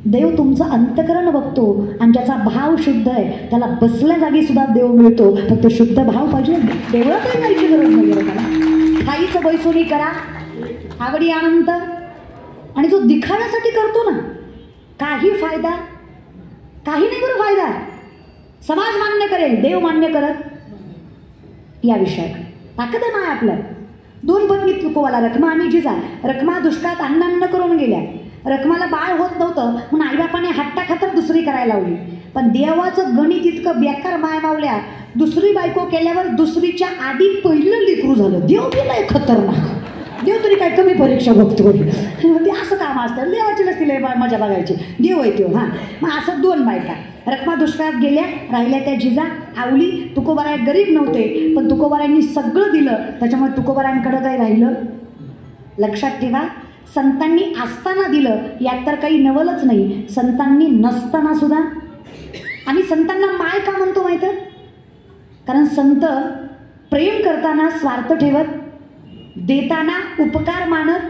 S2: देव तुमचं अंतकरण बघतो. आणि ज्याचा भाव शुद्ध आहे त्याला बसल्या जागी सुद्धा देव मिळतो. फक्त शुद्ध भाव पाहिजे. देवळात तरी जायची गरज नाही आहे त्याला. काहीच बैसोनी करा, आवडी आनंद. आणि जो दिखाव्यासाठी करतो ना, काही फायदा काही नाही. बरं फायदा समाज मान्य करेल, देव मान्य करत या विषयाकडे ताकद आहे माय आपलं. 2 पत्नी तुकोबाला, रखमा आणि जिजा. रखमा दुष्काळात अन्न करून गेल्या. रखमाला बाळ होत नव्हतं म्हणून आईबापाने हट्टाखातर दुसरी करायला लावली. पण देवाचं गणित इतकं बेकार माय मावल्या, दुसरी बायको केल्यावर दुसरीच्या आधी पहिलं लेकरू झालं. देव गेलाय खतरनाक. देव तरी काय कमी परीक्षा बघतो? ते असं काम असतं. देवाची नसतील मजा बघायची. देव आहे तो. हां, मग असं 2 बायका. रखमा दुष्काळात गेल्या, राहिल्या त्या जिजा. आवली तुकोबाराय गरीब नव्हते पण तुकोबारायांनी सगळं दिलं. त्याच्यामुळे तुकोबारायांकडं काही राहिलं. लक्षात ठेवा, संतांनी असताना दिलं यात तर काही नवलच नाही. संतांनी नसताना सुद्धा. आम्ही संतांना माय का म्हणतो माहीत आहे? कारण संत प्रेम करताना स्वार्थ ठेवत, देताना उपकार मानत.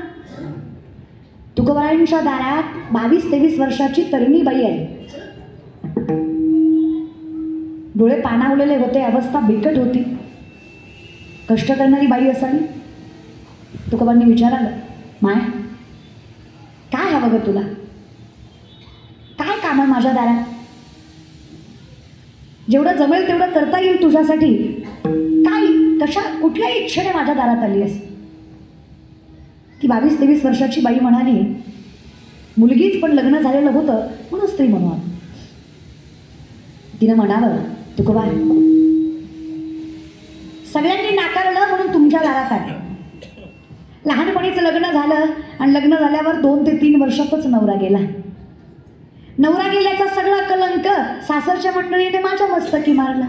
S2: तुकोबारायांच्या दारात 22-23 वर्षाची तरुणी बाई आहे. डोळे पाणावलेले होते, अवस्था बिकट होती. कष्ट करणारी बाई असावी. तुकोबांनी विचारलं, माय काय हवं ग तुला? काय काम आहे माझ्या दारात? जेवढं जमेल तेवढं करता येईल तुझ्यासाठी. काय कशा कुठल्या इच्छेने माझ्या दारात आली आहेस? ती 22-23 वर्षाची बाई म्हणाली, मुलगीच पण लग्न झालेलं होतं म्हणून स्त्री म्हणू. तिनं म्हणावं, तुकोबा सगळ्यांनी नाकारलं म्हणून तुमच्या दारात आले. लहानपणीचं लग्न झालं आणि लग्न झाल्यावर 2 ते 3 वर्षातच नवरा गेला. नवरा गेल्याचा सगळा कलंक सासरच्या मंडळीने माझ्या मस्तकी मारला.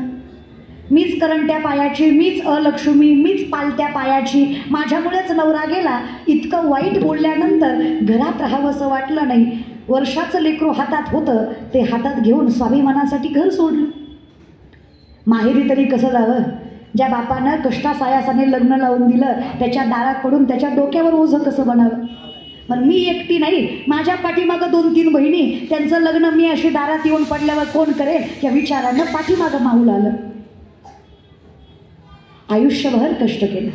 S2: मीच करंट्या पायाची, मीच अलक्ष्मी, मीच पालत्या पायाची, माझ्यामुळेच नवरा गेला. इतकं वाईट बोलल्यानंतर घरात राहावंसं वाटलं नाही. वर्षाचं लेकरू हातात होतं ते हातात घेऊन स्वाभिमानासाठी घर सोडलं. माहेरी तरी कसं जावं? ज्या बापानं कष्टासायासाने लग्न लावून दिलं त्याच्या दारात पडून त्याच्या डोक्यावर ओझं कसं बनावं? मग मी एकटी नाही, माझ्या पाठीमागं 2-3 बहिणी, त्यांचं लग्न मी अशी दारात येऊन पडल्यावर कोण करेल या विचारानं पाठीमागं माऊल आलं. आयुष्यभर कष्ट केलं.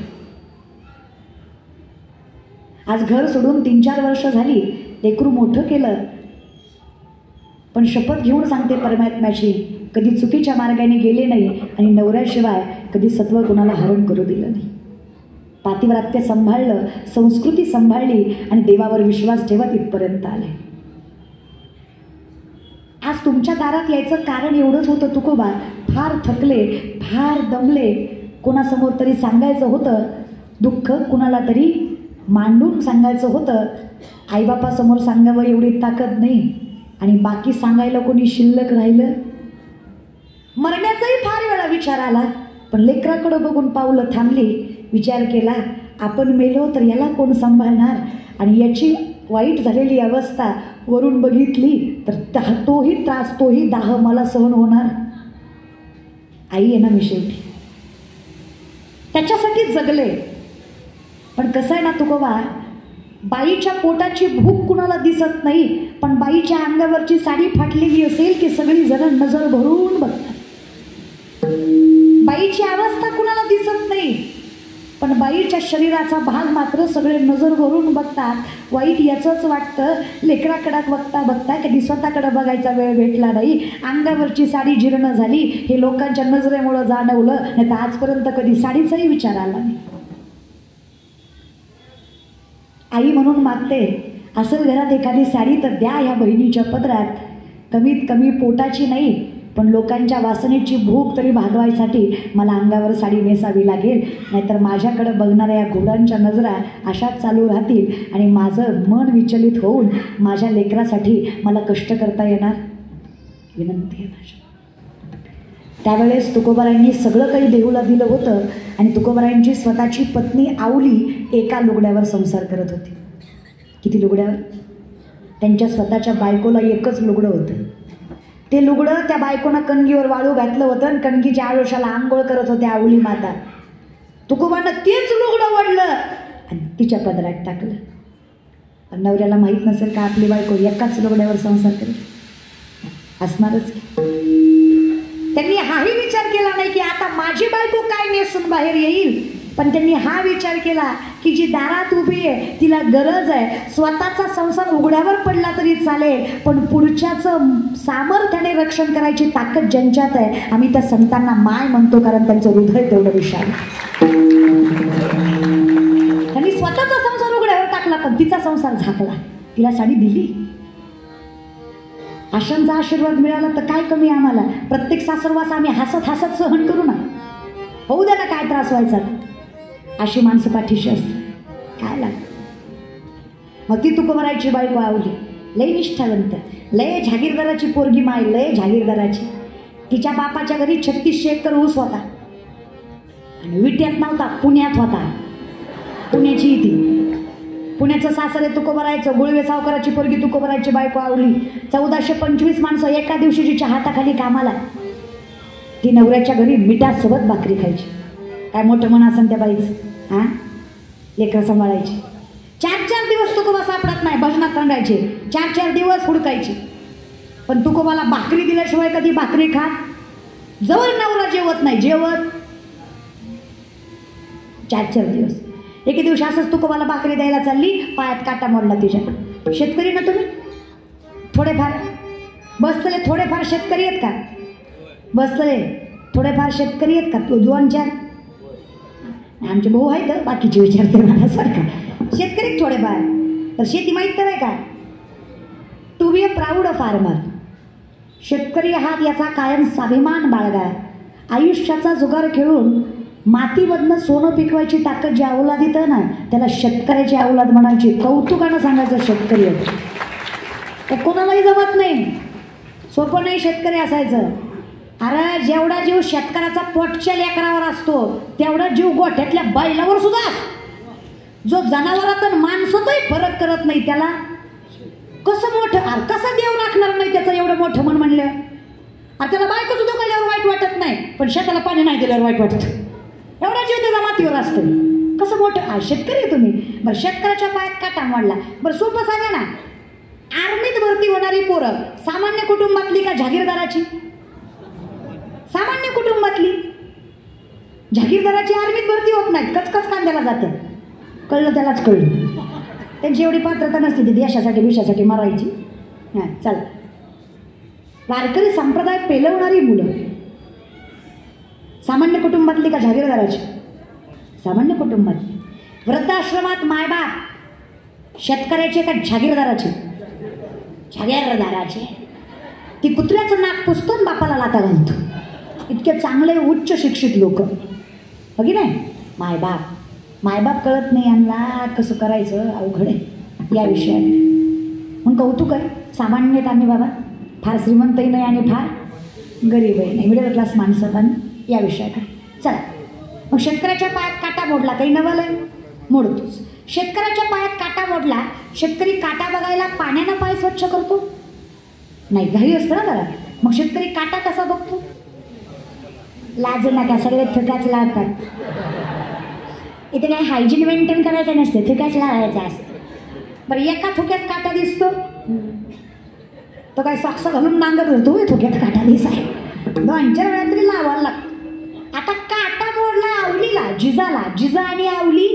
S2: आज घर सोडून 3-4 वर्ष झाली, लेकरू मोठं केलं. पण शपथ घेऊन सांगते परमात्म्याची, कधी चुकीच्या मार्गाने गेले नाही आणि नवऱ्याशिवाय कधी सत्व कोणाला हरण करू दिलं नाही. पातिव्रात्य सांभाळलं, संस्कृती सांभाळली आणि देवावर विश्वास ठेवत इथपर्यंत आले. आज तुमच्या दारात यायचं कारण एवढंच होतं, तुकोबा फार थकले, फार दमले. कोणासमोर तरी सांगायचं होतं दुःख, कुणाला तरी मांडून सांगायचं होतं. आईबापासमोर सांगावं एवढी ताकद नाही आणि बाकी सांगायला कोणी शिल्लक राहिलं. मरण्याचाही फार वेळा विचार आला, पण लेकराकडं बघून पावलं थांबली. विचार केला, आपण मेलो तर याला कोण सांभाळणार? आणि याची वाईट झालेली अवस्था वरून बघितली तर तोही त्रास, तोही दाह मला सहन होणार. आई आहे ना मी शेवटी, त्याच्यासाठी जगले. पण कसं आहे ना तुकोबा, बाईच्या पोटाची भूक कुणाला दिसत नाही, पण बाईच्या अंगावरची साडी फाटलेली असेल की सगळी जण नजर भरून बघतात. बाईची अवस्था कुणाला दिसत नाही, पण बाईच्या शरीराचा भाग मात्र सगळे नजर भरून बघतात. वाईट याचंच वाटतं, लेकराकडे बघता बघता कधी स्वतःकडे बघायचा वेळ भेटला नाही, अंगावरची साडी जीर्ण झाली हे लोकांच्या नजरेमुळं जाणवलं, नाही तर आजपर्यंत कधी साडीचाही विचार आला नाही. आई म्हणून मागते, असेल घरात एखादी साडी तर द्या ह्या बहिणीच्या पदरात, कमीत कमी पोटाची नाही पण लोकांच्या वासनेची भूक तरी भागवायसाठी मला अंगावर साडी नेसावी लागेल, नाहीतर माझ्याकडे बघणाऱ्या या घोड्यांच्या नजरा अशाच चालू राहतील आणि माझं मन विचलित होऊन माझ्या लेकरासाठी मला कष्ट करता येणार. विनंती आहे माझी. त्यावेळेस तुकोबारायांनी सगळं काही देऊला दिलं होतं आणि तुकोबारायांची स्वतःची पत्नी आवली एका लुगड्यावर संसार करत होती. किती लुगड्यावर? त्यांच्या स्वतःच्या बायकोला एकच लुगडं होतं. ते लुगडं त्या बायकोनं कणगीवर वाळू घातलं होतं आणि कणगीच्या आळोशाला आंघोळ करत होते आवली माता. तुकोबानं तेच लुगडं ओढलं आणि तिच्या पदरात टाकलं. पण नवऱ्याला माहीत नसेल का आपली बायको एकाच लुगड्यावर संसार करेल? असणारच. त्यांनी हाही विचार केला नाही की आता माझी बायको काय नेसून बाहेर येईल, पण त्यांनी हा विचार केला की जी दारात उभी आहे तिला गरज आहे, स्वतःचा संसार उघड्यावर पडला तरी चालेल पण पुढच्याचं सामर्थ्याने रक्षण करायची ताकद ज्यांच्यात आहे, आम्ही त्या संतांना माय म्हणतो कारण त्यांचं हृदय तेवढं विशाल. त्यांनी स्वतःचा संसार उघड्यावर टाकला पण तिचा संसार झाकला, तिला साडी दिली. आशांचा आशीर्वाद मिळाला तर काय कमी आम्हाला. प्रत्येक सासरवास आम्ही हसत हसत सहन करू ना, होऊ द्या ना काय त्रास व्हायचा. अशी माणसं पाठीशी असते काय लागतं. मग ती तुकोबारायची बायको आवली, लय निष्ठावंत, लय जागीरदाराची पोरगी माय, लय जागीरदाराची. तिच्या बापाच्या घरी 3600 एकर ऊस होता आणि विट्यात नव्हता, पुण्यात होता. पुण्याची ती पुण्याचं सासर आहे तुकोबारायचं. गुळवे सावकाराची पोरगी तुकोबारायची बायको आवली. 1425 माणसं एका दिवशीच्या हाताखाली कामाला. ती नवऱ्याच्या घरी मिठासोबत भाकरी खायची. काय मोठं मन असेल त्या बाईचं. हां, लेकरं सांभाळायची. 4-4 दिवस तुकोबा सापडत नाही, भजनात रंगायचे. 4-4 दिवस हुडकायचे. पण तुकोबाला भाकरी दिल्याशिवाय कधी भाकरी खात जवळ नवरा जेवत नाही, जेवत 4-4 दिवस. एके दिवशी असंच तुकोबाला भाकरी द्यायला चालली, पायात काटा मोडला तिच्या. शेतकरी ना तुम्ही? थोडेफार बसतले, थोडेफार शेतकरी आहेत का? बसतले थोडेफार शेतकरी आहेत का? तू 2-4 आमचे भाऊ आहेत, बाकीचे विचारते मला सारखा. शेतकरी थोडेफार. तर शेती माहीत तर आहे का? To be a proud farmer. शेतकरी आहात याचा कायम स्वाभिमान बाळगा. आयुष्याचा जुगार खेळून मातीमधनं सोनं पिकवायची ताकद जी अवलादीत आहे ना, त्याला शेतकऱ्याची अवलाद म्हणायची. कौतुकानं सांगायचं शेतकरी आहे. ते कोणालाही जमत नाही, सोपं नाही शेतकरी असायचं. अरे जेवढा जीव शेतकऱ्याचा पोटच्या लेकरावर असतो तेवढा जीव गोठ्यातल्या बैलावर सुद्धा. जो जनावरात माणसातही फरक करत नाही त्याला कसं मोठं, कसा देव राखणार नाही त्याचं एवढं मोठं मन म्हणलं. अरे त्याला बायकोच दुखायल्यावर वाईट वाटत नाही, पण शेताला पाणी नाही दिल्यावर वाईट वाटत. एवढा जीव त्याचा मातीवर असतो. कसं मोठं शेतकरी आहे तुम्ही. बरं शेतकऱ्याच्या पायात काटा मोडला. बरं सोपं सांगा ना, आर्मीत भरती होणारी पोरं सामान्य कुटुंबातली का जागीरदाराची? सामान्य कुटुंबातली. जागीरदाराची आर्मीत भरती होत नाही, कचकच कांद्याला जाते. कळलं त्यालाच कळलं. त्यांची एवढी पात्रता नसते ती देशासाठी विषयासाठी मारायची. हां चल. वारकरी संप्रदाय पेलवणारी मुलं सामान्य कुटुंबातली का जागीरदाराची? सामान्य कुटुंबातली. वृद्धाश्रमात मायबाप शेतकऱ्याचे का जागीरदाराचे? जागीरदाराचे. ती कुत्र्याचं नाक पुसतो बापाला लाथा घालतो. इतके चांगले उच्च शिक्षित लोक हो की नाही. मायबाप कळत नाही यांना कसं करायचं, अवघड आहे या विषयात. मग कौतुक आहे. सामान्यत आम्ही बाबा फार श्रीमंतही नाही आणि फार गरीबही नाही, मिडल क्लास माणसं पण या विषयाकडे. चला मग शेतकऱ्याच्या पायात काटा मोडला, काही नवल आहे मोडतोच. शेतकऱ्याच्या पायात काटा मोडला. शेतकरी काटा बघायला पाण्यानं पाय स्वच्छ करतो नाही, घरी असतं ना जरा. मग शेतकरी काटा कसा बघतो? लाजू नका, सगळे थुकाच लावतात. इथे काही हायजीन मेंटेन करायचं नसते, थुकाच लावायचं असतं. बरं, एका थुक्यात काटा दिसतो तो काय सॉक्स घालून नांगत होतो, थुक्यात काटा दिसाय 2-4 वेळा तरी लावायला लागतो. आता काटा मोडला आवलीला, जिजाला. जिजा आणि आवली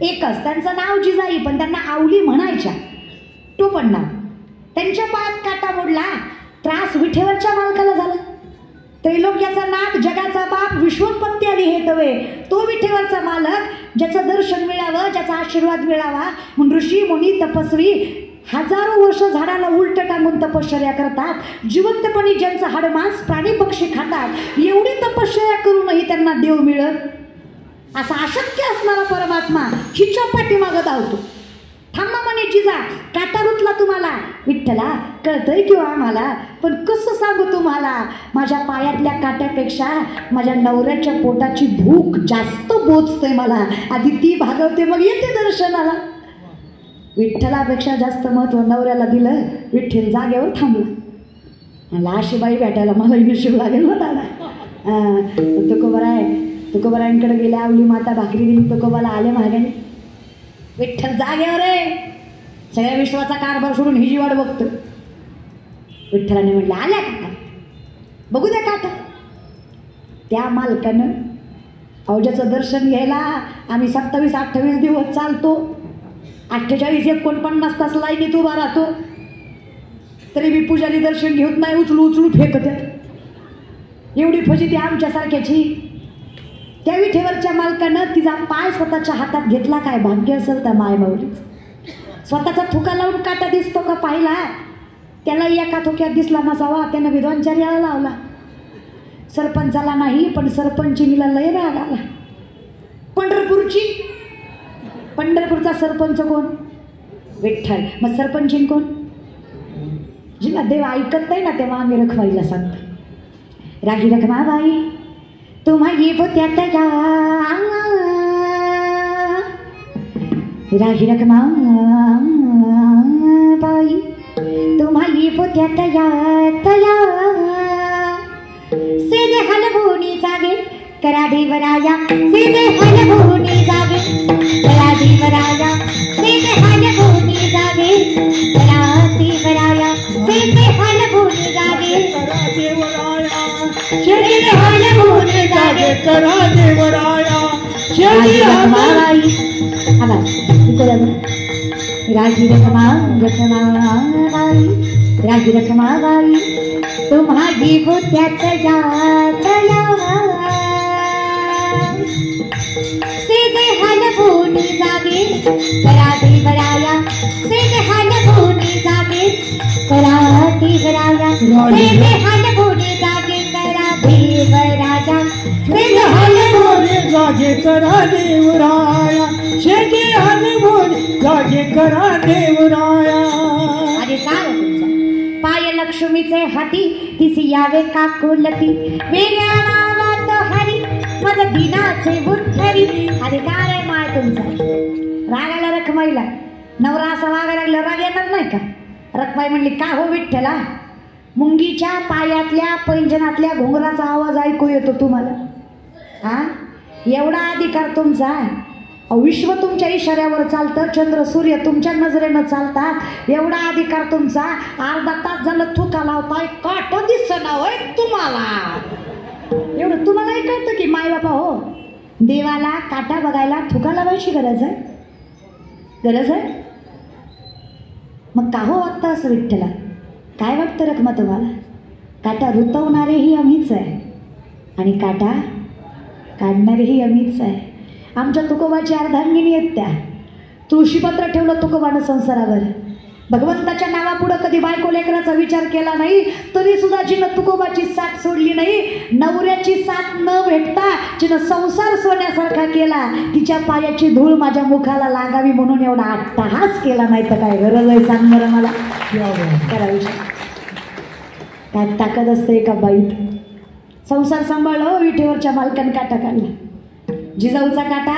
S2: एकच, त्यांचं नाव जिजाई पण त्यांना आवली म्हणायच्या, तो पण नाव. त्यांच्या पायात काटा मोडला, त्रास विठेवरच्या मालकाला झाला. त्रैलोक्याचा नाथ, जगाचा बाप, विश्वोत्पत्ती आली हे तवे, तो विठेवरचा मालक, ज्याचं दर्शन मिळावं, ज्याचा आशीर्वाद मिळावा म्हणून ऋषी मुनी तपस्वी हजारो वर्ष झाडाला उलट टांगून तपश्चर्या करतात. जिवंतपणी ज्यांचं हाडमांस प्राणी पक्षी खातात, एवढी तपश्चर्या करूनही त्यांना देव मिळत. असा अशक्य असणारा परमात्मा हिच्या पाठीमागं धावतो. थांबा म्हणे जिजा, काटा रुतला तुम्हाला. विठ्ठला, कळतंय किंवा आम्हाला, पण कसं सांगू तुम्हाला, माझ्या पायातल्या काट्यापेक्षा माझ्या नवऱ्याच्या पोटाची भूक जास्त बोचते मला. आधी ती भागवते, मग येते दर्शनाला. विठ्ठलापेक्षा जास्त महत्त्व नवऱ्याला दिलं. विठ्ठल जागेवर थांबला. मला अशी बाई भेटायला मला नशीब लागेल ना दादा. तुकोबरायांकडे गेल्या, आवली माता भाकरी दिली, तुकोबाला आले मागाने. विठ्ठल जागेवर आहे, सगळ्या विश्वाचा कारभार सोडून हिची वाट बघतो. विठ्ठलाने म्हटलं, आल्या का, बघू द्या काटा. त्या मालकानं अवजाचं दर्शन घ्यायला आम्ही 27-28 दिवस चालतो, 48-49 तास लाईनीत उभा राहतो, तरी मी पुजारी दर्शन घेत नाही, उचलू फेकतात. एवढी फजिती आमच्यासारख्याची. त्या विठेवरच्या मालकानं तिचा पाय स्वतःच्या हातात घेतला. काय भाग्य असेल त्या मायमाऊलीच. स्वतःचा थुका लावून काटा दिसतो का पाहिला, त्याला एका थुक्यात दिसला नसावा, त्यानं विद्वांचार्याला लावला. सरपंचाला नाही, पण सरपंचिनीला लय राग आला. पंढरपूरचा सरपंच कोण? विठ्ठल. मग सरपंचीन कोण? जिला देव ऐकत नाही ना, तेव्हा आम्ही रखमाईला सांगतो, राही रखमाबाई तुम्हा ये पोत्यात या, राही रखमाबाई तुम्हा ये पोत्यात या तया, सेदे हलवूनी जागे करा देवराया, सेदे हलवूनी जागे करा देवराया, सेदे हलवूनी जागे करा देवराया, सेदे हलवूनी जागे करा देवराया, सेदे हलवूनी जागे करा देवराया. राही रखमाबाई, आवाज राही रखमाबाई, राही रखमाबाई तुम्हारी बुद्ध्यात जातया, सीधे हलवूनी जागे करा देवराया, सीधे हलवूनी जागे करा देवराया, सीधे हलवूनी जागे करा देवराया, सीधे हलवूनी जागे करा देवराया, सीधे हलवूनी जागे करा देवराया. अरे काय पाय लक्ष्मीचे हाती, तिसी यावे काकुलती, वेगळ्या नावात हरी मज दिनाचे बुद्धरी. अरे काय रे माय तुमचा, रागाला रखमाईला. नवरा असा वागायला लागला, राग येणार नाही का? रखमाई म्हणली, का हो विठ्ठला, मुंगीच्या पायातल्या पैंजनातल्या घुंगराचा आवाज ऐकू येतो तुम्हाला? हा, एवढा अधिकार तुमचा. विश्व तुमच्या इशाऱ्यावर चालतं, चंद्र सूर्य तुमच्या नजरेनं चालतात, एवढा अधिकार तुमचा. अर्धा तास झालं थुका लावताय, काट दिसना होय तुम्हाला. एवढं तुम्हालाही कळतं की माय बाबा हो, देवाला काटा बघायला थुका लावायची गरज आहे? गरज आहे? मग का हो वाटतं असं विठ्ठला? काय वाटतं रखमा तुम्हाला? काटा रुतवणारेही आम्हीच आहे आणि काटा काढणारेही आम्हीच आहे. आमच्या तुकोबाची अर्धांगिनी आहेत त्या. तुळशीपत्र ठेवलं तुकोबानं संसारावर. भगवंताच्या नावापुढं कधी बायको लेकराचा विचार केला नाही, तरी सुद्धा जिनं तुकोबाची साथ सोडली नाही. नवऱ्याची साथ न भेटता जिनं संसार सोन्यासारखा केला, तिच्या पायाची धूळ माझ्या मुखाला लागावी म्हणून एवढा अट्टहास केला नाही तर काय गरज आहे सांग बरं मला. करावी काय ताकद असते एका बाईत. संसार सांभाळलं, विठेवरच्या मालकाने काटा काढला. जिजाऊचा काटा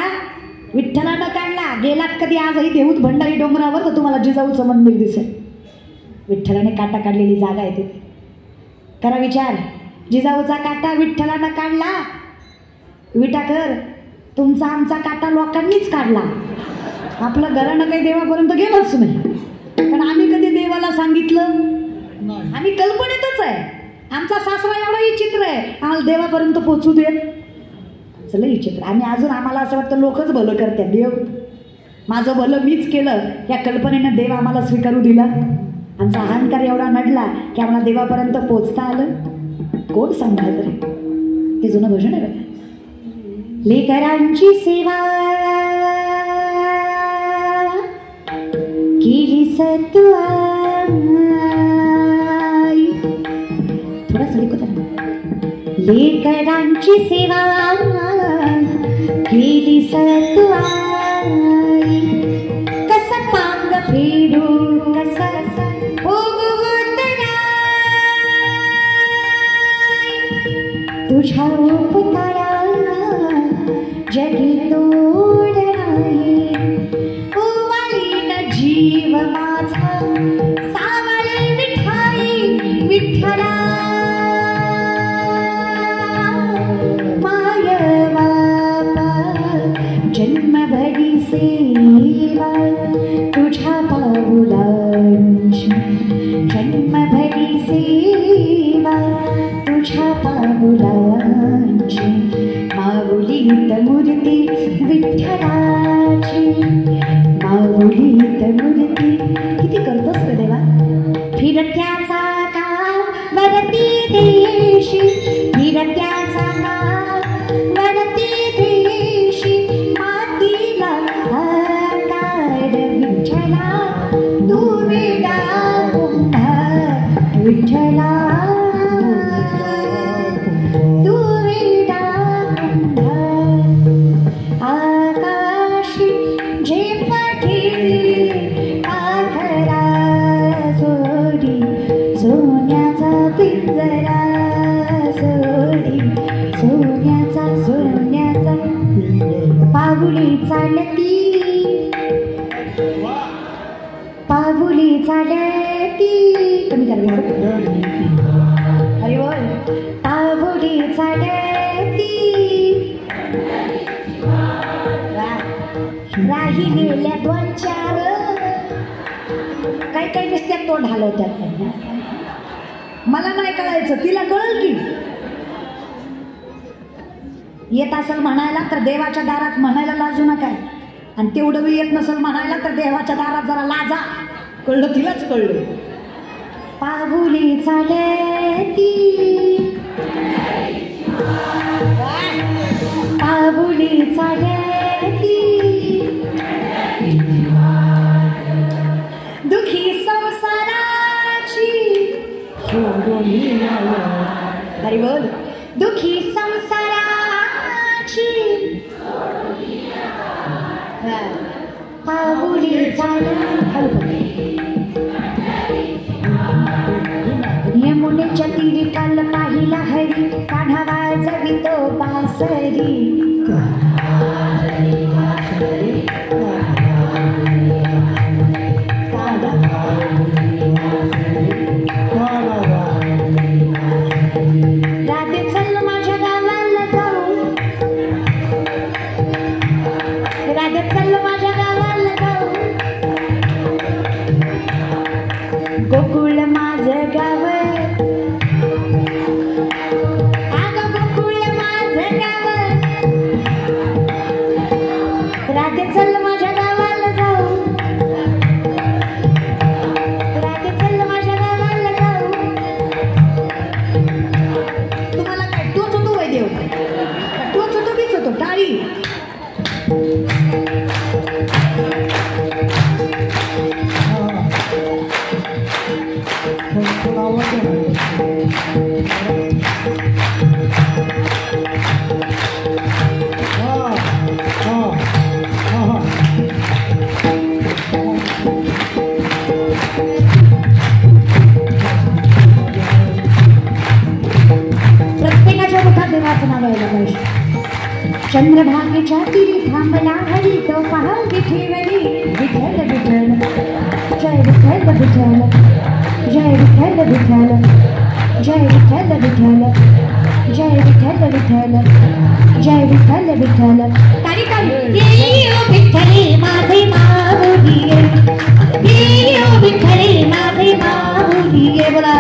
S2: विठ्ठलानं काढला. गेलात कधी आजही देऊत भंडारी डोंगरावर तर तुम्हाला जिजाऊचं मंदिर दिसेल. विठ्ठलाने काटा काढलेली जागा आहे तिथे. करा विचार, जिजाऊचा काटा विठ्ठलानं काढला. विटाकर, तुमचा आमचा काटा लोकांनीच काढला. आपलं घरानं काही देवापर्यंत गेलंच नाही. पण आम्ही कधी देवाला सांगितलं? आम्ही कल्पनेतच आहे. आमचा सासरा एवढा विचित्र आहे, आम्हाला देवापर्यंत पोचू देत. चला विचित्र. आम्ही अजून आम्हाला असं वाटतं लोकच भलं करतात. देव माझं भलं मीच केलं या कल्पनेनं देव आम्हाला स्वीकारू दिला. आमचा अहंकार एवढा नडला की आम्हाला देवापर्यंत पोचता आलं. कोण सांभाळत रे? ते जुनं भजन आहे बघा. लेकरांची सेवा केली सत्वाई. थोडासा ऐकू तर. लेकरांची सेवा केली सत्वाई. कसा पांग फेडू कसा तुझ्या उपकारा जगी तोड नाही. उवालीन जीव माझा सावळे विठाई विठ्ठला. माय बापा जन्मभरी सेवा तुझ्या पाऊलांची. जन्मभरी सेवा तुझ्या पाऊलांची. माऊलीत मूर्ती विठ्ठलाची. माऊलीत मूर्ती. किती करतोस रे देवा? फिरत्याचा काळ वरती देशी. फिरत्याचा काळ वरती देशी. मातीला काढ विठ्ठला तू वेडा कुंभा. विठ्ठला चालती पाऊली चालती. कमी करा. अरे बोल. पाऊली चालती राहिलेल्या दोन चार. काही काही नुसत्या तोंड हलवतात. मला नाही कळायचं, तिला कळल की. येत असेल म्हणायला तर देवाच्या दारात म्हणायला लाजू नका. आणि तेवढं बी येत नसेल म्हणायला तर देवाच्या दारात जरा लाजा. कळलं? तिलाच कळलं. पाऊली चालती पाऊली चालती. दुखी संसाराची. हरी बोल. दुखी संसाराची पाऊली चालती. यमुनेच्या तीरी काल पाहिला हरी. काढावा जवितो बासरी. राधे चल माझ्या गावाला जाऊ. राधे चल माझ्या गावाला जाऊ. गोकुळ माझं गाव. अगं गोकुळ माझं गाव. राधे चल माझ्या गावाला जाऊ. राधे चल माझ्या गावाला जाऊ. तुम्हाला काय तोच होतो वै देव? तोच होतो बीच होतो टाळी. प्रत्येकाच्या मुखात देवाचं नाव यायला पाहिजे. चंद्रभागेच्या तीरी थांबला हरी. तो पहा विठेवरी. विठ्ठल विठ्ठल जय विठ्ठल विठ्ठल. जय विठ्ठल विठ्ठल. जय विठ्ठल विठ्ठल. जय विठ्ठल विठ्ठल जय विठ्ठल विठ्ठल तारी तारी ये ओ विठ्ठले माझे माऊली ये ओ विठ्ठले माझे माऊली बोला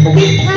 S2: विठ्ठल